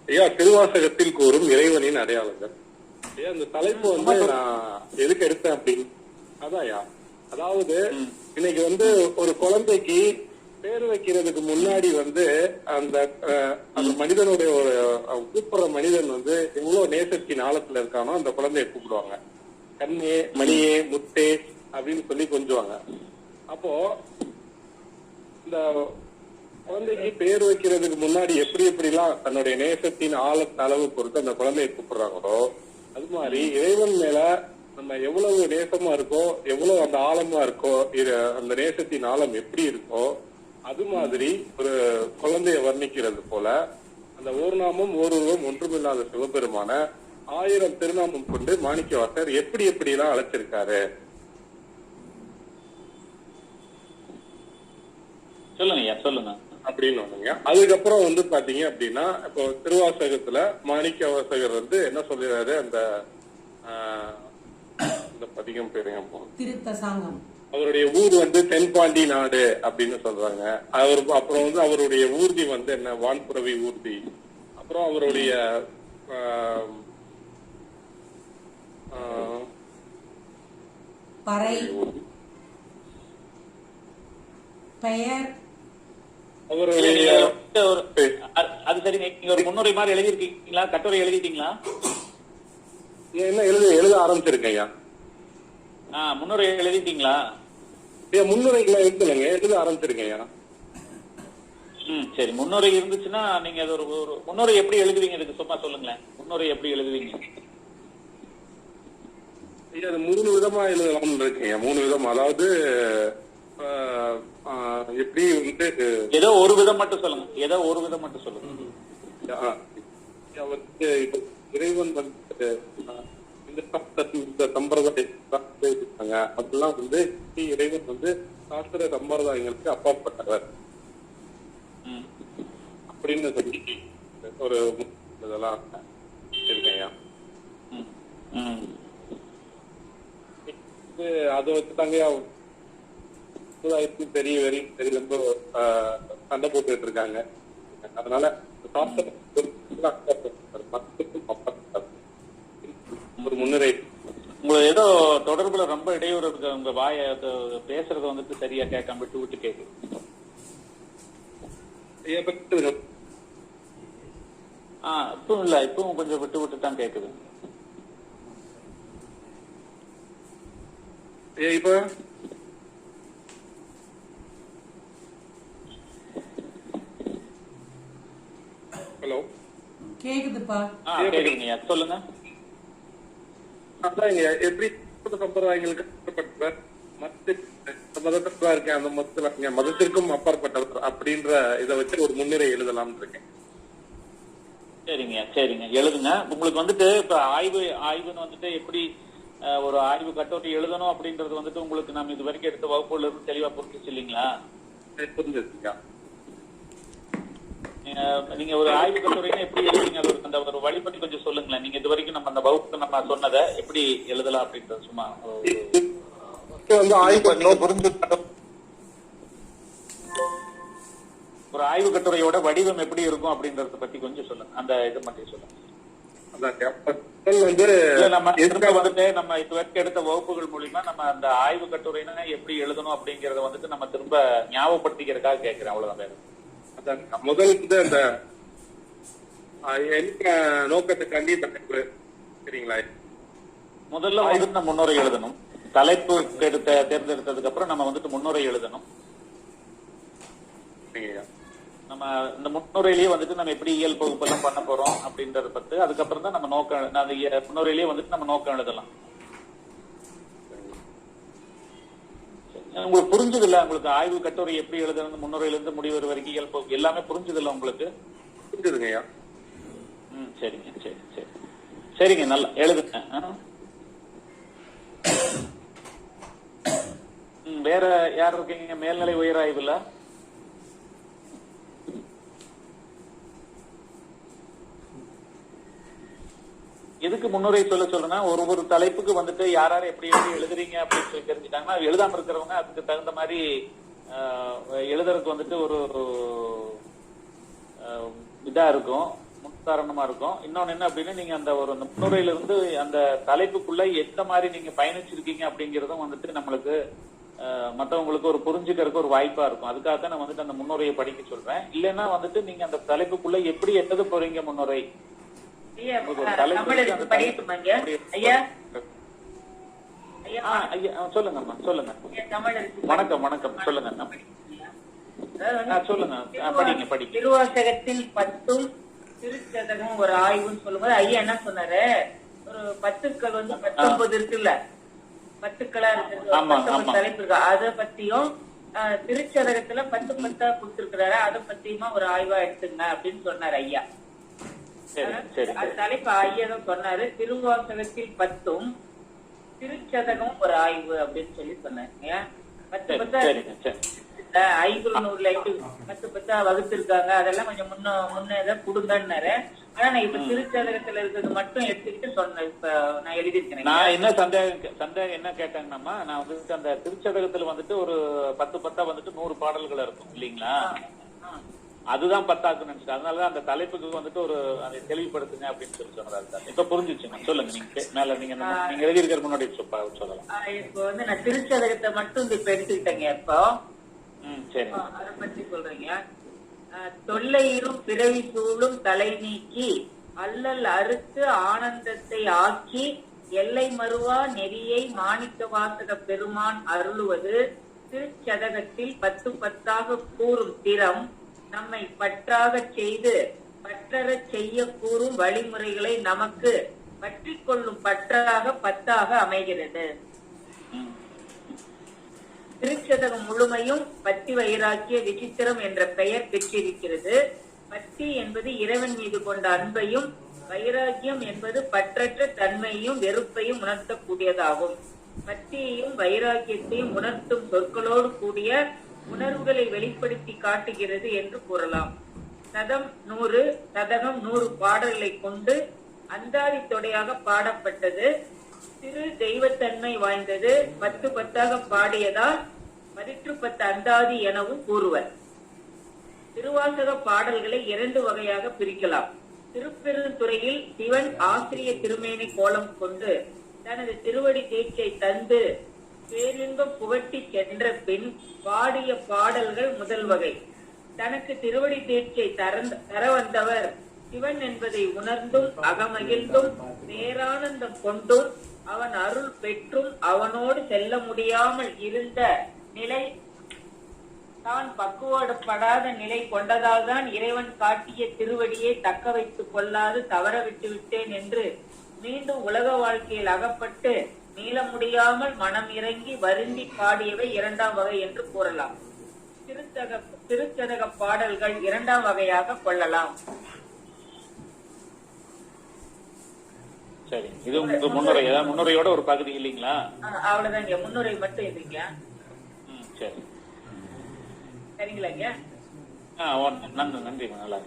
ஐயா, திருவாசகத்தில் கூறும் இறைவனின் அடையாளங்கள். ஐயா, இந்த தலைப்பு வந்து நான் எதுக்கு எடுத்தேன் அப்படின்னு அதான்யா, அதாவது இன்னைக்கு வந்து ஒரு குழந்தைக்கு பேர் வைக்கிறதுக்கு முன்னாடி வந்து அந்த மனிதனுடைய ஒரு கூப்பிடுற மனிதன் வந்து எவ்வளவு நேசத்தின் ஆழத்துல இருக்கானோ அந்த குழந்தைய கூப்பிடுவாங்க. கண்ணே, மணியே, முத்தே அப்படின்னு சொல்லி கொஞ்சுவாங்க. அப்போ இந்த குழந்தைக்கு பேர் வைக்கிறதுக்கு முன்னாடி எப்படி எப்படிலாம் தன்னுடைய நேசத்தின் அளவு பொறுத்து அந்த குழந்தைய கூப்பிடுறாங்களோ, அது மாதிரி இறைவன் மேல நம்ம எவ்வளவு நேசமா இருக்கோ, எவ்வளவு அந்த ஆழமா இருக்கோ, அந்த நேசத்தின் ஆழம் எப்படி இருக்கோ, அது மாதிரி ஒரு குழந்தைய வர்ணிக்கிறது போல அந்த ஒரு நாமம் ஓருருவம் ஒன்றுமில்லாத சிவபெருமான 1000 திருநாமம் கொண்டு மாணிக்கவாசகர் எப்படி எல்லாம் அழைச்சிருக்காரு. சொல்லுங்க சொல்லுங்க அப்படின்னு ஒண்ணுங்க. அதுக்கப்புறம் வந்து பாத்தீங்க அப்படின்னா, இப்போ திருவாசகத்துல மாணிக்கவாசகர் வந்து என்ன சொல்றாரு, அந்த பதிகம் பேருங்க திருத்தசாங்கம். அவருடைய ஊர் வந்து தென்பாண்டி நாடு அப்படின்னு சொல்றாங்க. அப்புறம் வந்து அவருடைய ஊர்தி வந்து என்ன, வான்புறவி ஊர்தி. அப்புறம் அவருடைய பறை, பெயர், அவருடைய அது சரி, நீங்க ஒரு முன்னுரை மாதிரி எழுதிருக்கீங்களா, கட்டுரை எழுதிட்டீங்களா? என்ன எழுத ஆரம்பிச்சிருக்கேன் ஐயா. முன்னுரை எழுதிட்டீங்களா? முன்னுரை எழுதலைங்க, எழுத ஆரம்பிச்சிருக்கேன் ஐயா. சரி, முன்னுரை இருந்துச்சுன்னா நீங்க அது ஒரு முன்னுரை எப்படி எழுதுவீங்க, இதுக்கு சும்மா சொல்லுங்களேன். முன்னுரை எப்படி எழுதுவீங்க? அது 3 விதமா எழுதலாம்னு இருக்கேன். 3 விதம். அதாவது எப்படி வந்து ஏதோ ஒரு விதம் மட்டும் சொல்லுங்க. ஏதோ ஒரு விதம் மட்டும் சொல்லுங்க. வந்து இறைவன் வந்து இந்த சம்பிரதாயம் அதெல்லாம் வந்து இறைவன் வந்து சாஸ்திர சம்பிரதாயங்களுக்கு அப்பாற்பட்டவர் அப்படின்னு சொல்லி ஒரு இதெல்லாம் இருக்கேன். அதை வச்சுதாங்க சமுதாயத்துக்கு பெரிய ரொம்ப சண்டை போட்டுட்டு இருக்காங்க. அதனால ஒரு முன்னுரை. உங்களுக்கு ஏதோ தொடர்புல ரொம்ப இடையூறு இருக்கு. உங்க வாய பேசுறது வந்துட்டு சரியா கேட்காம விட்டு விட்டு கேக்குது. இப்பவும் இல்ல, இப்பவும் கொஞ்சம் விட்டு விட்டு தான் கேக்குது. இப்ப ஹலோ, கேக்குதுப்பா. கேக்குதுங்க, சொல்லுங்க. அதான் எப்படி சம்பிரதாயங்களுக்கு அப்பாற்பட்டவர், மதத்திற்கா இருக்கேன், அந்த மதத்துல இருக்கேன், மதத்திற்கும் அப்பாற்பட்டவர் அப்படின்ற இதை வச்சு ஒரு முன்னுரை எழுதலாம்னு இருக்கேன். சரிங்க சரிங்க, எழுதுங்க. உங்களுக்கு வந்துட்டு இப்ப ஆய்வுன்னு வந்துட்டு எப்படி ஒரு ஆய்வு கட்டுரை எழுதணும் அப்படின்றது வந்துட்டு உங்களுக்கு நம்ம இது வரைக்கும் எடுத்த வகுப்புல இருந்து தெளிவா புரிஞ்சிச்சு இல்லைங்களா? புரிஞ்சிருக்கீங்க. நீங்க ஒரு ஆய்வு கட்டுரைன்னா எப்படி எழுதுறீங்க, அந்த ஒரு வழிபடி கொஞ்சம் சொல்லுங்களேன். நீங்க இது வரைக்கும் நம்ம அந்த வகுப்பு நம்ம சொன்னதை எப்படி எழுதலாம் அப்படின்றது சும்மா வந்து ஆய்வு புரிஞ்சு ஒரு ஆய்வு கட்டுரையோட வடிவம் எப்படி இருக்கும் அப்படின்றத பத்தி கொஞ்சம் சொல்லுங்க. அந்த இது மட்டும் சொல்லுங்க. நம்ம வந்துட்டு நம்ம இது வரைக்கும் எடுத்த வகுப்புகள் மூலியமா நம்ம அந்த ஆய்வு கட்டுரைன்னா எப்படி எழுதணும் அப்படிங்கறத வந்துட்டு நம்ம திரும்ப ஞாபகப்படுத்திக்கிறதுக்காக கேட்கிறேன். அவ்வளவுதான். வேற முதல் வந்து அந்த நோக்கத்துக்காண்டி தலைப்பு, சரிங்களா? முதல்ல வந்துட்டு நம்ம முன்னுரை எழுதணும். தலைப்பு தேர்ந்தெடுத்ததுக்கு அப்புறம் நம்ம வந்துட்டு முன்னுரை எழுதணும். நம்ம இந்த முன்னுரையிலேயே வந்துட்டு நம்ம எப்படி இயல் பகுப்பு எல்லாம் பண்ண போறோம் அப்படின்றத பத்தி அதுக்கப்புறம் தான் நம்ம நோக்கம் முன்னுரையிலேயே வந்துட்டு நம்ம நோக்கம் எழுதலாம். உங்களுக்கு புரிஞ்சது இல்ல? உங்களுக்கு ஆய்வு கட்டுரை எப்படி எழுதுறது, முன்னுரையில இருந்து முடிவு வரைக்கும் இயல் பகுப்பு எல்லாமே புரிஞ்சது இல்ல உங்களுக்கு? புரிஞ்சுதுங்கய்யா. சரிங்க, சரி சரி சரிங்க, நல்லா எழுதுங்க. வேற யார் இருக்கீங்க மேல்நிலை உயராய்வுல? எதுக்கு முன்னுரை சொல்றேன்னா, ஒரு தலைப்புக்கு வந்துட்டு யாரும் எப்படி எப்படி எழுதுறீங்க அப்படின்னு சொல்லி தெரிஞ்சுட்டாங்கன்னா எழுதாம இருக்கிறவங்க அதுக்கு தகுந்த மாதிரி எழுதுறதுக்கு வந்துட்டு ஒரு இதா இருக்கும், முன்னுதாரணமா இருக்கும். இன்னொன்னு என்ன அப்படின்னா, நீங்க அந்த முன்னுரையில இருந்து அந்த தலைப்புக்குள்ள எந்த மாதிரி நீங்க பயணிச்சிருக்கீங்க அப்படிங்கறதும் வந்துட்டு நம்மளுக்கு மற்றவங்களுக்கு ஒரு புரிஞ்சுக்கிறதுக்கு ஒரு வாய்ப்பா இருக்கும். அதுக்காக தான் நான் வந்துட்டு அந்த முன்னுரையை படிக்க சொல்றேன். இல்லைன்னா வந்துட்டு நீங்க அந்த தலைப்புக்குள்ள எப்படி எட்டது போறீங்க முன்னுரை சொல்லுங்கம்மா, சொல்லுங்க. வணக்கம் வணக்கம், சொல்லுங்க சொல்லுங்க. படிங்க படிங்க. திருவாசகத்தில் 10ம் திருச்சதகம் ஒரு ஆய்வுன்னு சொல்லும்போது ஐயா என்ன சொன்னாரு, ஒரு 10க்கள் வந்து 19 இருக்குல்ல, 10க்களா இருக்கு, தலைப்பு இருக்கு. அதை பத்தியும் திருச்சதகத்துல 10 கொடுத்திருக்கிறாரு, அதை பத்தியுமா ஒரு ஆய்வா எடுத்துங்க அப்படின்னு சொன்னாரு ஐயா. தலைப்பு ஐயா தான் சொன்னாரு, திருவாசகத்தில் 10ம் திருச்சதகம் ஒரு ஆய்வு அப்படின்னு சொல்லி சொன்னாங்க. இந்த 500 10 வகுத்திருக்காங்க, அதெல்லாம் கொஞ்சம் முன்ன இதை கொடுங்கன்னாரு. ஆனா நான் இப்ப திருச்சதகத்துல இருக்கிறது மட்டும் எடுத்துக்கிட்டு சொன்னேன். இப்ப நான் எழுதிருக்கேன். நான் என்ன சந்தேகம் என்ன கேட்டேங்கன்னா, நான் வந்துட்டு அந்த திருச்சதகத்துல வந்துட்டு ஒரு 10 வந்துட்டு 100 பாடல்கள் இருக்கும் இல்லீங்களா? அதுதான் 10 நினைச்சிட்டு, அதனாலதான் அந்த தலைப்புக்கு வந்துட்டு ஒரு அதை தெளிவுபடுத்துங்க அப்படின்னு சொல்லி சொன்னதா. இப்ப புரிஞ்சிச்சுங்க. சொல்லுங்க, நீங்க மேல நீங்க எழுதியிருக்கிற முன்னாடி சொல்லலாம். இப்போ வந்து நான் திருச்சதகத்தை மட்டும் இப்ப எடுத்துக்கிட்டேங்க. இப்போ சரி, அதை பத்தி சொல்றீங்க. தொல்லையிலும் பிறவி சூழும் தலை நீக்கி அல்லல் அறுத்து ஆனந்தத்தை ஆக்கி எல்லை மறுவா நெறியை மாணிக்க வாசக பெருமான் அருளுவது திருச்சதகத்தில் 10 கூறும் திறம் நம்மை பற்றாக செய்து பற்றறச் செய்ய கூறும் வழிமுறைகளை நமக்கு பற்றிக் கொள்ளும் பற்றாக 10 அமைகிறது. திருச்சதகம் முழுமையும் பத்தி வைராக்கிய விசித்திரம் என்ற பெயர் பெற்றிருக்கிறது. பத்தி என்பது இறைவன் மீது கொண்ட அன்பையும், வைராக்கியம் என்பது பற்றற்ற தன்மையையும் வெறுப்பையும் உணர்த்தக்கூடியதாகும். பத்தியையும் வைராக்கியத்தையும் உணர்த்தும் சொற்களோடு கூடிய உணர்வுகளை வெளிப்படுத்தி காட்டுகிறது என்று கூறலாம். சதகம் 100 பாடல்களை கொண்டு அந்தாதி தொடையாக பாடப்பட்டது. திரு தெய்வத்தன்மை வாய்ந்தது. 10 பாடியதால் 10 அந்தாதி எனவும் கூறுவர். திருவாசக பாடல்களை 2 வகையாக பிரிக்கலாம். திருப்பெருந்துறையில் சிவன் ஆசிரிய திருமேனி கோலம் கொண்டு தனது திருவடி தீட்சை தந்து பேரின்பம் புகட்டி சென்ற பின் பாடிய பாடல்கள் முதல் வகை. தனக்கு திருவடி தீட்சை தர வந்தவர் சிவன் என்பதை உணர்ந்தும் அகமகிழ்ந்தும் பேரானந்தம் கொண்டும் அவன் அருள் பெற்றும் அவனோடு செல்ல முடியாமல் இருந்த நிலை தான் பக்குவப்படாத நிலை கொண்டதால் தான் இறைவன் காட்டிய திருவடியை தக்க வைத்துக் கொள்ளாது தவற விட்டு விட்டேன் என்று மீண்டும் உலக வாழ்க்கையில் அகப்பட்டு மீள முடியாமல் மனம் இறங்கி வருந்தி பாடியவை 2ஆம் வகை என்று கூறலாம். திருச்சதக பாடல்கள் 2ஆம் வகையாக கொள்ளலாம். சரி, இது உங்க முன்னுரை, முன்னுரையோட ஒரு பகுதி இல்லீங்களா? அவ்வளவுதான், இங்க முன்னுரை மட்டும் இல்லைங்க. சரி, சரிங்களாங்க. நன்றி. நல்லா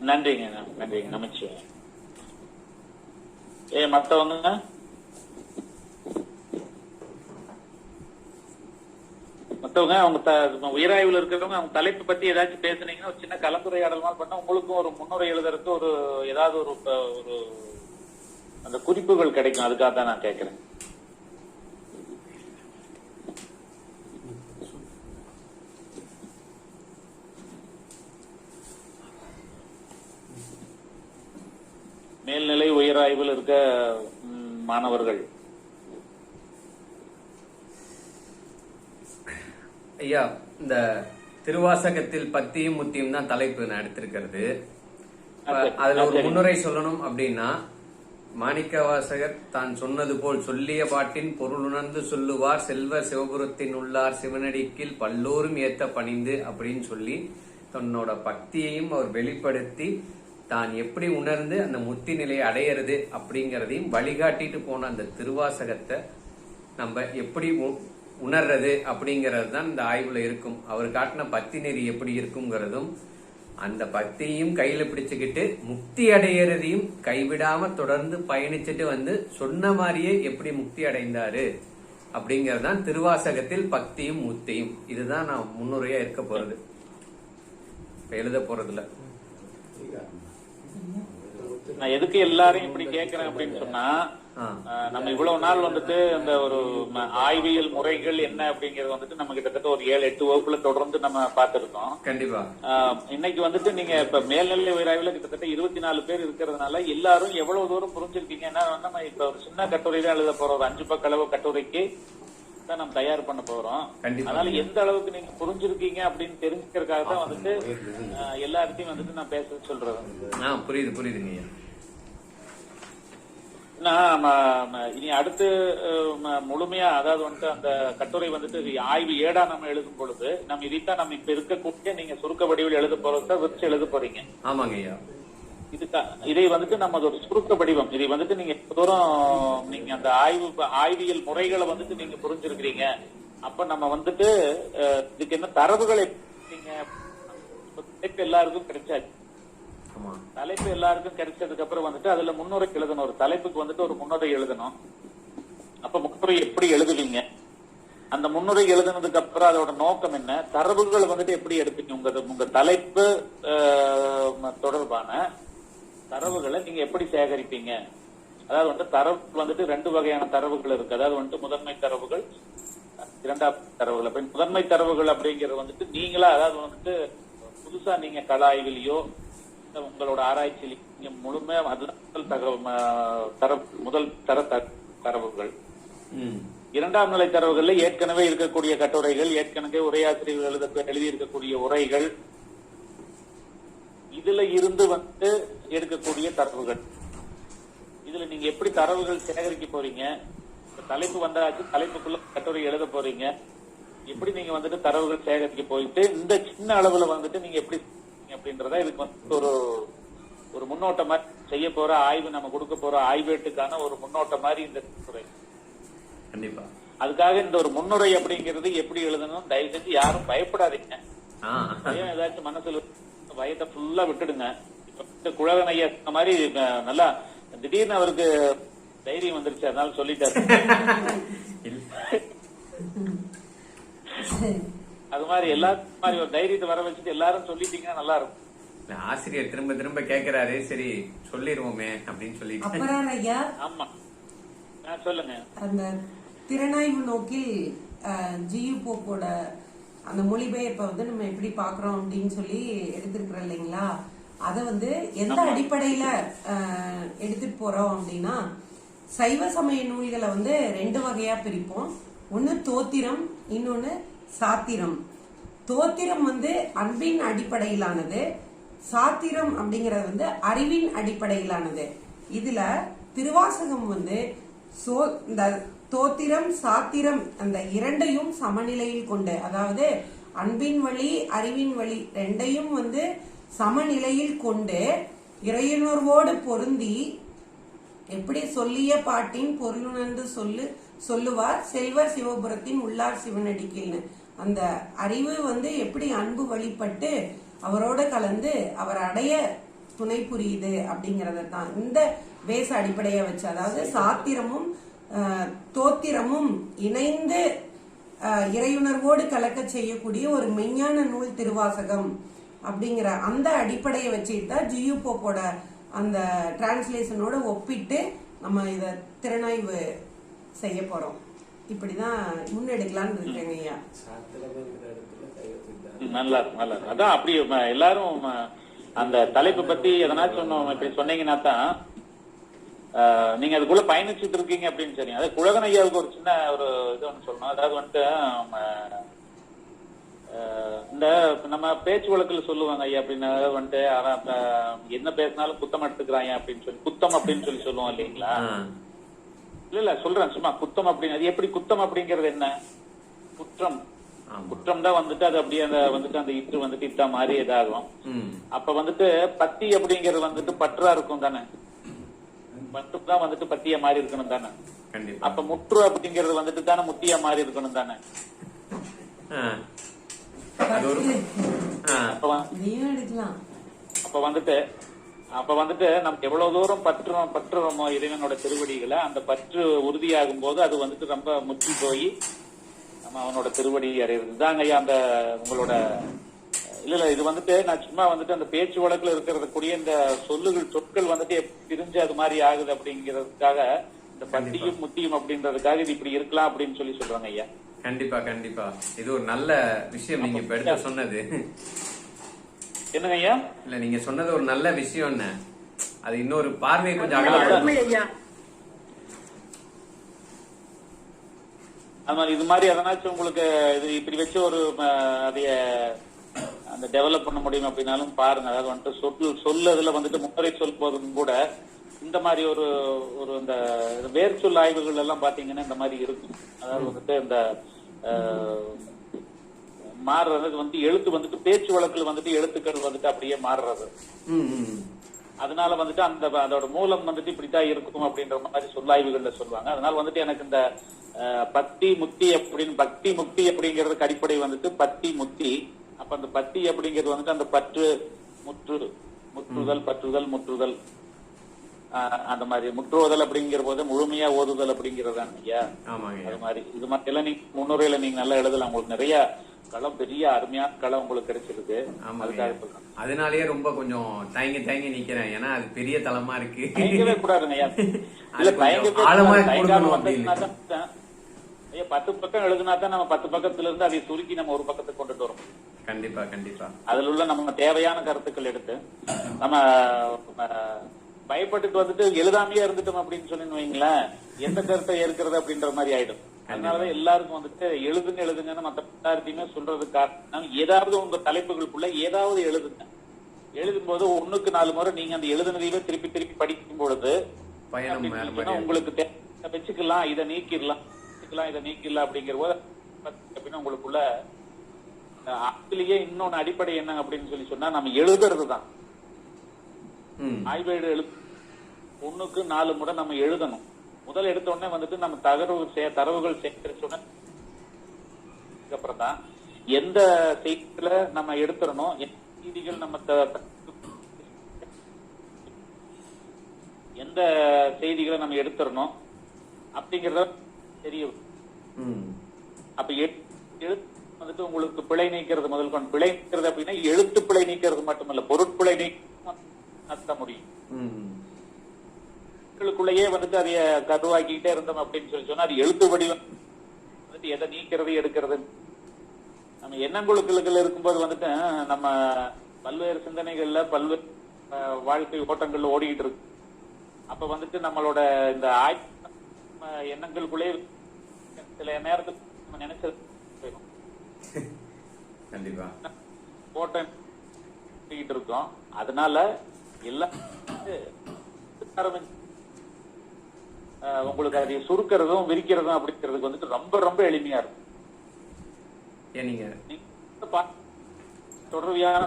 நன்றிங்க. நமச்சிவாயம். மத்தவங்க அவங்க உயிராய்வுல இருக்கிறவங்க அவங்க தலைப்பு பத்தி ஏதாச்சும் பேசுனீங்கன்னா ஒரு சின்ன கலந்துரையாடல் மாதிரி பண்ணா உங்களுக்கும் ஒரு முன்னுரை எழுதுறதுக்கு ஒரு ஏதாவது ஒரு அந்த குறிப்புகள் கிடைக்கும். அதுக்காக தான் நான் கேட்கிறேன். மேல்நிலை உயராய்வில் இருக்க மாணவர்கள். ஐயா, இந்த திருவாசகத்தில் பத்தியும் முத்தியும் தான் தலைப்பு நான் எடுத்திருக்கிறது. அதுல ஒரு முன்னுரை சொல்லணும் அப்படின்னா, மாணிக்கவாசகர் தான் சொன்னது போல் சொல்லிய பாட்டின் பொருளுணர்ந்து சொல்லுவார் செல்வர் சிவபுரத்தின் உள்ளார் சிவனடிக்கில் பல்லோரும் ஏத்த பணிந்து அப்படின்னு சொல்லி தன்னோட பக்தியையும் அவர் வெளிப்படுத்தி தான் எப்படி உணர்ந்து அந்த முத்தி நிலையை அடையிறது அப்படிங்கறதையும் வழிகாட்டிட்டு போன அந்த திருவாசகத்தை நம்ம எப்படி உணர்றது அப்படிங்கறது தான் இந்த ஆய்வுல இருக்கும். அவர் காட்டின பக்தி நெறி எப்படி இருக்குங்கிறதும் அந்த பக்தியையும் கையில பிடிச்சுக்கிட்டு முக்தி அடையிறதையும் கைவிடாம தொடர்ந்து பயணிச்சுட்டு வந்து சொன்ன மாதிரியே எப்படி முக்தி அடைந்தாரு அப்படிங்கறதுதான் திருவாசகத்தில் பக்தியும் முக்தியும். இதுதான் நான் முன்னுரையா இருக்க போறது, எழுத போறதுல. நான் எதுக்கு எல்லாரையும் இப்படி கேட்கிறேன் அப்படின்னு சொன்னா, நம்ம இவ்வளவு நாள் வந்துட்டு இந்த ஒரு ஆய்வியல் முறைகள் என்ன அப்படிங்கறது வந்துட்டு நம்ம கிட்டத்தட்ட ஒரு 7-8 வகுப்புல தொடர்ந்து நம்ம பார்த்திருக்கோம். கண்டிப்பா. இன்னைக்கு வந்துட்டு நீங்க இப்ப மேல்நிலை உயராய்வுல கிட்டத்தட்ட 24 பேர் இருக்கிறதுனால எல்லாரும் எவ்வளவு தூரம் புரிஞ்சிருக்கீங்க. நம்ம இப்ப ஒரு சின்ன கட்டுரை தான் எழுத போறோம். ஒரு 5 பக்க அளவு கட்டுரைக்கு தான் நம்ம தயார் பண்ண போறோம். அதனால எந்த அளவுக்கு நீங்க புரிஞ்சிருக்கீங்க அப்படின்னு தெரிஞ்சுக்கிறதுக்காக தான் வந்துட்டு எல்லார்ட்டையும் வந்துட்டு நான் பேச சொல்றேன். புரியுதுங்க. இனி அடுத்து முழுமையா, அதாவது வந்துட்டு அந்த கட்டுரை வந்துட்டு ஆய்வு ஏடா நம்ம எழுதும் பொழுது நம்ம இதைத்தான் நம்ம இப்ப இருக்கக்கூடிய நீங்க சுருக்க வடிவில் எழுத போறத வச்சு எழுத போறீங்க. ஆமாங்க ஐயா. இதை வந்துட்டு நம்ம ஒரு சுருக்க வடிவம், இதை வந்துட்டு நீங்க தூரம் நீங்க அந்த ஆய்வியல் முறைகளை வந்துட்டு நீங்க புரிஞ்சிருக்கிறீங்க. அப்ப நம்ம வந்துட்டு இதுக்கு என்ன தரவுகளை நீங்க தலைப்பு எல்லாருக்கும் கிடைச்சாச்சு. தலைப்பு எல்லாருக்கும் கிடைச்சதுக்கு அப்புறம் வந்துட்டு அதுல முன்னுரை எழுதணும். ஒரு தலைப்புக்கு வந்துட்டு ஒரு முன்னுரை எழுதணும். அப்ப முன்னுரை எப்படி எழுதுவீங்க, அந்த முன்னுரை எழுதுனதுக்கு அப்புறம் அதோட நோக்கம் என்ன, தரவுகள் வந்துட்டு எப்படி எடுப்பீங்க, உங்க தலைப்பு தொடர்பான தரவுகளை நீங்க எப்படி சேகரிப்பீங்க. அதாவது வந்து தரவு வந்துட்டு 2 வகையான தரவுகள் இருக்கு. அதாவது வந்துட்டு முதன்மை தரவுகள், இரண்டாம் தரவுகள். அப்ப முதன்மை தரவுகள் அப்படிங்கிறது வந்துட்டு நீங்களா, அதாவது வந்துட்டு புதுசா நீங்க கள ஆய்விலையோ உங்களோட ஆராய்ச்சியிலையோ நீங்க முழுமையா முதல் தர தரவுகள். இரண்டாம் நிலை தரவுகள்ல ஏற்கனவே இருக்கக்கூடிய கட்டுரைகள், ஏற்கனவே உரையாசிரியர்கள் எழுதி இருக்கக்கூடிய உரைகள், இதுல இருந்து வந்து எடுக்கக்கூடிய தரவுகள். இதுல நீங்க எப்படி தரவுகள் சேகரிக்க போறீங்க, தலைப்பு வந்தாச்சு, தலைப்புக்குள்ள கட்டுரை எழுத போறீங்க, எப்படி நீங்க வந்துட்டு தரவுகள் சேகரிக்க போயிட்டு இந்த சின்ன அளவுல வந்துட்டு நீங்க எப்படி அப்படின்றத இதுக்கு வந்து ஒரு முன்னோட்டம் மாதிரி செய்ய போற ஆய்வு, நம்ம கொடுக்க போற ஆய்வேட்டுக்கான ஒரு முன்னோட்டம் மாதிரி இந்த துறை. கண்டிப்பா அதுக்காக இந்த ஒரு முன்னுரை அப்படிங்கிறது எப்படி எழுதணும், தயவு செஞ்சு யாரும் பயப்படாதீங்க. பயம் ஏதாச்சும் மனசுல பயத்தை ஃபுல்லா விட்டுடுங்க. இப்ப குழகன் ஐயா சொன்ன மாதிரி நல்லா திடீர்னு அவருக்கு தைரியம் வந்துருச்சு, அதனால சொல்லிட்டாரு. அது மாதிரி எல்லாரும் மாதிரி ஒரு தைரியத்தை வர வச்சுட்டு எல்லாரும் சொல்லிட்டீங்கன்னா நல்லா இருக்கும். ஆசிரியர் திரும்ப திரும்ப கேக்குறாரு, சரி சொல்லிடுவோமே அப்படின்னு சொல்லிட்டு. அப்புறம் ஐயா, ஆமா சொல்லுங்க. அந்த திறனாய்வு நோக்கில் ஜியு போப்போட அந்த மொழிபெயர்ப்பை வந்து நம்ம எப்படி பாக்குறோம் அப்படின்னு சொல்லி எடுத்திருக்கிறோம் இல்லைங்களா, அத வந்து எந்த அடிப்படையில எடுத்துட்டு போறோம் அப்படின்னா, சைவ சமய நூல்களை வந்து 2 வகையா பிரிப்போம். ஒன்னு தோத்திரம், இன்னொன்னு சாத்திரம். தோத்திரம் வந்து அன்பின் அடிப்படையிலானது, சாத்திரம் அப்படிங்கறது வந்து அறிவின் அடிப்படையிலானது. இதுல திருவாசகம் வந்து இந்த தோத்திரம் சாத்திரம் அந்த 2ஐயும் சமநிலையில் கொண்டு, அதாவது அன்பின் வழி அறிவின் வழி 2ஐயும் வந்து சமநிலையில் கொண்டு இறையுணர்வோடு பொருந்தி, எப்படி சொல்லிய பாட்டின் பொருளுணர்ந்து சொல்லுவார் செல்வர் சிவபுரத்தின் உள்ளார் சிவனடிக்கீழ்னு, அந்த அறிவு வந்து எப்படி அன்பு வழிபட்டு அவரோட கலந்து அவர் அடைய துணை புரியுது அப்படிங்கறத தான் இந்த பேச அடிப்படையா வச்சு, அதாவது சாத்திரமும் தோத்திரமும் இணைந்து இறையுணர்வோடு கலக்க செய்யக்கூடிய ஒரு மெய்ஞான நூல் திருவாசகம் அப்படிங்கிற அந்த அடிப்படையை வச்சுதான் ஜியு போப்போட அந்த டிரான்ஸ்லேஷனோட ஒப்பிட்டு நம்ம இத திறனாய்வு செய்ய போறோம். இப்படிதான் முன்னெடுக்கலாம்னு இருக்கேங்க ஐயா. நல்லா நல்லா, அதான் அப்படி எல்லாரும் அந்த தலைப்பு பத்தி எதனாச்சும் இப்படி சொன்னீங்கன்னா தான் நீங்க அதுக்குள்ள பயணிச்சுட்டு இருக்கீங்க அப்படின்னு தெரியும். அதாவது குழகன் ஐயாவுக்கு ஒரு சின்ன ஒரு இது ஒன்று சொல்லணும். அதாவது வந்துட்டு இந்த நம்ம பேச்சு வழக்கில் சொல்லுவாங்க ஐயா அப்படின்னு, வந்துட்டு என்ன பேசினாலும் குத்தம் எடுத்துக்கிறாங்க அப்படின்னு சொல்லி, குத்தம் அப்படின்னு சொல்லி சொல்லுவோம் இல்லைங்களா? இல்ல சொல்றேன் சும்மா, குத்தம் அப்படின்னு அது எப்படி, குத்தம் அப்படிங்கறது என்ன, குற்றம். குற்றம் தான் வந்துட்டு அது அப்படியே அந்த வந்துட்டு அந்த இட்டு வந்துட்டு இத்தா மாதிரி இதாகும். அப்ப வந்துட்டு பத்தி அப்படிங்கறது வந்துட்டு பற்றா இருக்கும் தானே, பற்று தான் வந்துட்டு பத்தியா மாறி இருக்கணும் தானே. அப்ப முற்று அப்படிங்கறது வந்துட்டு தானே முத்தியா மாறி இருக்கணும் தானே. அப்ப வந்துட்டு நமக்கு எவ்வளவு தூரம் பற்றுறோமோ இறைவனோட திருவடிகளை, அந்த பற்று உறுதியாகும் போது அது வந்துட்டு ரொம்ப முற்றி போய் நம்ம அவனோட திருவடி அடையிறது தாங்க ஐயா அந்த உங்களோட. இல்ல இது வந்துட்டு நான் சும்மா வந்துட்டு அந்த பேச்சு வழக்குல இருக்கிறது கூடிய இந்த சொற்கள் வந்துட்டு பிரிஞ்சு அது மாதிரி ஆகுது அப்படிங்கறதுக்காக, இந்த பத்தியும் முத்தியும் அப்படின்றதுக்காக இது இப்படி இருக்கலாம் அப்படின்னு சொல்லி சொல்றாங்க ஐயா. கண்டிப்பா கண்டிப்பா, இது ஒரு நல்ல விஷயம் நீங்க இப்ப எடுத்து சொன்னது. என்னங்க ஐயா? இல்ல நீங்க சொன்னது ஒரு நல்ல விஷயம், என்ன அது இன்னொரு பார்வை கொஞ்சம் அகலப்படும். அது மாதிரி இது மாதிரி எதனாச்சும் உங்களுக்கு இது இப்படி வச்சு ஒரு அதைய அந்த டெவலப் பண்ண முடியும் அப்படின்னாலும் பாருங்க. அதாவது வந்துட்டு சொல்லதுல வந்துட்டு முன்னுரை சொல் போதும் கூட இந்த மாதிரி ஒரு இந்த வேர்ச்சொல் ஆய்வுகள் எல்லாம் பாத்தீங்கன்னா இந்த மாதிரி இருக்கும். அதாவது வந்துட்டு இந்த மாறுறது வந்து எழுத்து வந்துட்டு பேச்சு வழக்குல வந்துட்டு எழுத்துக்கள் வந்துட்டு அப்படியே மாறுறது. அதனால வந்துட்டு அதோட மூலம் வந்துட்டு இப்படித்தான் இருக்கும் அப்படின்ற மாதிரி சொல்லாய்வுகள்ல சொல்லுவாங்க. அதனால வந்துட்டு எனக்கு இந்த பக்தி முக்தி அப்படிங்கிறதுக்கு அடிப்படை வந்துட்டு பக்தி முக்தி. அப்ப அந்த பக்தி அப்படிங்கிறது வந்துட்டு அந்த பற்றுதல் முற்றுதல் அந்த மாதிரி முற்றுவதல் அப்படிங்கிற போது முழுமையா ஓதுதல் அப்படிங்கறதான் ஐயா. அது மாதிரி இது மாதிரி எல்லாம் நீங்க முன்னுரையில நீங்க நல்லா எழுதலாம். உங்களுக்கு நிறைய களம், பெரிய அருமையான களம் உங்களுக்கு கிடைச்சிருக்கு. அதனாலயே ரொம்ப கொஞ்சம் தயங்கி நிக்கிறேன். ஏன்னா அது பெரிய தளமா இருக்கு. தயங்கவே கூடாதுங்க ஐயா. இல்ல ஐயா 10 பக்கம் எழுதுனா தான் நம்ம 10 பக்கத்துல இருந்து அதை சுருக்கி நம்ம ஒரு பக்கத்துக்கு கொண்டுட்டு வரோம். கண்டிப்பா அதுல உள்ள நம்ம தேவையான கருத்துக்கள் எடுத்து நம்ம பயப்பட்டுட்டு வந்துட்டு எழுதாமையே இருந்துட்டோம் அப்படின்னு சொல்லி வைங்களேன், எந்த கருத்தை ஏற்கிறது அப்படின்ற மாதிரி ஆயிடும். அதனாலதான் எல்லாருக்கும் வந்துட்டு எழுதுங்கன்னு மத்த எல்லாத்தையுமே சொல்றதுக்கு காரணம், ஏதாவது உங்க தலைப்புகளுக்குள்ள ஏதாவது எழுதுங்க. எழுதும் போது 1க்கு 4 முறை நீங்க அந்த எழுதுனதையே திருப்பி படிக்கும் பொழுது உங்களுக்கு வச்சுக்கலாம், இதை நீக்கிடலாம் அப்படிங்கிற போது அப்படின்னா உங்களுக்குள்ள அதுலயே இன்னொன்னு அடிப்படை என்ன அப்படின்னு சொல்லி சொன்னா, நம்ம எழுதுறதுதான். ஆய்வேடு 1க்கு 4 முறை நம்ம எழுதணும். முதல் எடுத்த உடனே வந்துட்டு நம்ம தரவுகள் சேகரிச்சோன்னு அப்புறம் தான் எந்த செய்திகளை நம்ம எடுத்துறணும், செய்திகள் நம்ம எந்த செய்திகளை நம்ம எடுத்துறணும் அப்படிங்கறத தெரியும். அப்ப வந்துட்டு உங்களுக்கு பிழை நீக்கிறது முதல் கொண்டு, பிழை நீக்கிறது அப்படின்னா எழுத்து பிழை நீக்கிறது மட்டுமல்ல, பொருட்பிழை நீக்க முடியும். க்குள்ளேயே வந்துட்டு அதைய கருவாக்கிட்டே இருந்தோம் அப்படின்னு சொல்லி சொன்னா அது எழுத்து வடிவம் வந்துட்டு எதை நீக்கிறது எடுக்கிறது. நம்ம எண்ணங்குழுக்கள் இருக்கும்போது வந்துட்டு நம்ம பல்வேறு சிந்தனைகள்ல பல்வேறு வாழ்க்கை ஓட்டங்கள்ல ஓடிக்கிட்டு இருக்கு. அப்ப வந்துட்டு நம்மளோட இந்த எண்ணங்களுக்குள்ளே சில நேரத்துக்கு நம்ம நினைச்சது ஓட்டம் இருக்கோம். அதனால எல்லாம் உங்களுக்கு அதை சுருக்கிறதும் விரிக்கிறதும் அப்படிங்கிறதுக்கு வந்துட்டு ரொம்ப ரொம்ப எளிமையா இருக்கும்.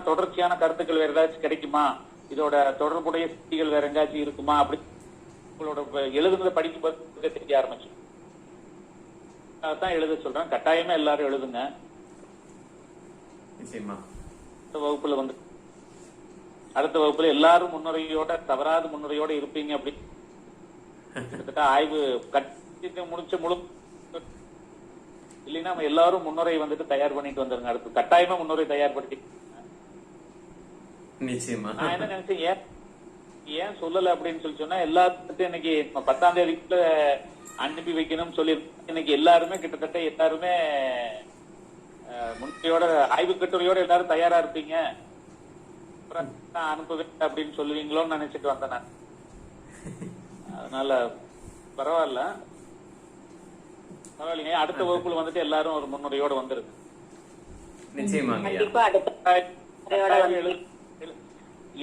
தொடர்ச்சியான கருத்துக்கள் வேற ஏதாச்சும் கிடைக்குமா, இதோட தொடர்புடைய செய்திகள் வேற எங்காச்சும் இருக்குமா அப்படி உங்களோட எழுதுனதை படிக்கும் போது தெரிய ஆரம்பிச்சு. அதான் எழுத சொல்றேன். கட்டாயமா எல்லாரும் எழுதுங்க. வகுப்புல வந்து அடுத்த வகுப்புல எல்லாரும் முன்னுரையோட தவறாத முன்னுரையோட இருப்பீங்க. அப்படி கிட்டத்தட்ட ஆய்வு கட்டி முடிச்ச முழு இல்லைன்னா நம்ம எல்லாரும் முன்னுரை வந்துட்டு தயார் பண்ணிட்டு வந்துருங்க. அடுத்து கட்டாயமா முன்னுரை தயார்படுத்தி. நான் என்ன நினைச்சேன், ஏன் சொல்லல அப்படின்னு சொல்லி சொன்னா, எல்லாத்துக்கும் இன்னைக்கு 10ஆம் தேதிக்குள்ள அனுப்பி வைக்கணும்னு சொல்லி இன்னைக்கு எல்லாருமே கிட்டத்தட்ட எல்லாருமே முன்னுரையோட ஆய்வு கட்டுரையோட எல்லாரும் தயாரா இருப்பீங்க. அனுப்புவேன் அப்படின்னு சொல்லுவீங்களோன்னு நினைச்சிட்டு வந்தேன் நான். அதனால பரவாயில்லைங்க. அடுத்த வகுப்புல வந்துட்டு எல்லாரும் ஒரு முன்னுரையோட வந்துருக்கு.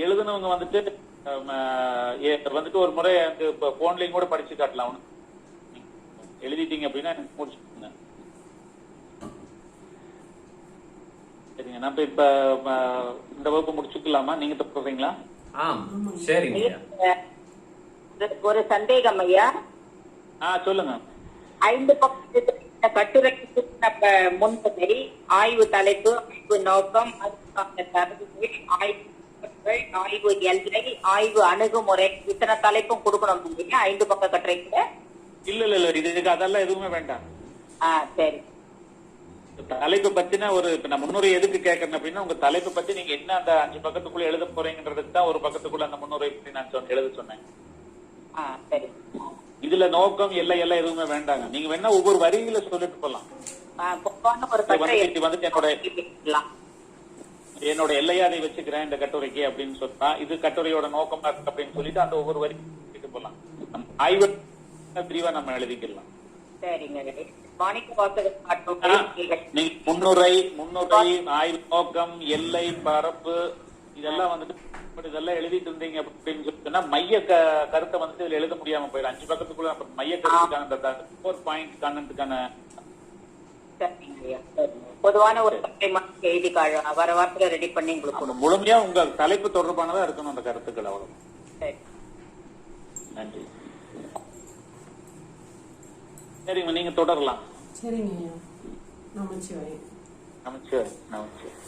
எழுதுனவங்க வந்துட்டு ஒரு முறை போன்லயும் கூட படிச்சு காட்டலாம். எழுதிட்டீங்க அப்படின்னா முடிச்சுங்க. சரிங்க, நம்ம இப்ப இந்த வகுப்பு முடிச்சுக்கலாமா? நீங்க சொல்றீங்களா? சரிங்க. ஒரு சந்தேகம் ஐயா. சொல்லுங்க. 5 பக்கம் கட்டுரை முன்னுரை, ஆய்வு தலைப்பு, ஆய்வு நோக்கம், ஆய்வு எல்லை, ஆய்வு அணுகுமுறை, இத்தனை தலைப்பும் கொடுக்கணும் இல்லையா 5 பக்க கட்டுரைக்கு? இல்ல இதுக்கு அதெல்லாம் எதுவுமே வேண்டாம். சரி. தலைப்பு பத்தின ஒரு நான் முன்னுரை எதுக்கு கேட்கறேன் அப்படின்னா, உங்க தலைப்பு பத்தி நீங்க என்ன அந்த 5 பக்கத்துக்குள்ள எழுத போறீங்கன்றதுக்கு தான் ஒரு பக்கத்துக்குள்ள அந்த முன்னுரை பத்தி நான் எழுத சொன்னேன். சரி. இதுல நோக்கம் எல்லாம் எதுவுமே வேண்டாங்க. நீங்க வேணா ஒவ்வொரு வரியில சொல்லிட்டு போலாம். என்னோட எல்லையாதை வச்சுக்கிறேன் இந்த கட்டுரைக்கு அப்படின்னு சொன்னா, இது கட்டுரையோட நோக்கமா இருக்கு அப்படின்னு சொல்லிட்டு அந்த ஒவ்வொரு வரி சொல்லிட்டு போலாம். ஆய்வு பிரிவா நம்ம எழுதிக்கலாம். நீங்க முன்னுரை, ஆய்வு நோக்கம், எல்லை, பரப்பு இதெல்லாம் வந்துட்டு இதெல்லாம் எழுதிட்டு இருந்தீங்க அப்படின்னு சொன்னா மைய கருத்தை வந்துட்டு இதுல எழுத முடியாம போயிடும். 5 பக்கத்துக்குள்ள மைய கருத்துக்கான 4 பாயிண்ட் காரணத்துக்கான பொதுவான ஒரு எழுதி வர வாரத்துல ரெடி பண்ணி முழுமையா உங்க தலைப்பு தொடர்பானதா இருக்கணும் அந்த கருத்துக்கள். அவ்வளவு சரி. நன்றி. சரிங்க, நீங்க தொடரலாம். சரிங்க ஐயா. நமச்சிவாயம். நமச்சிவாய். நமச்சிவாய்.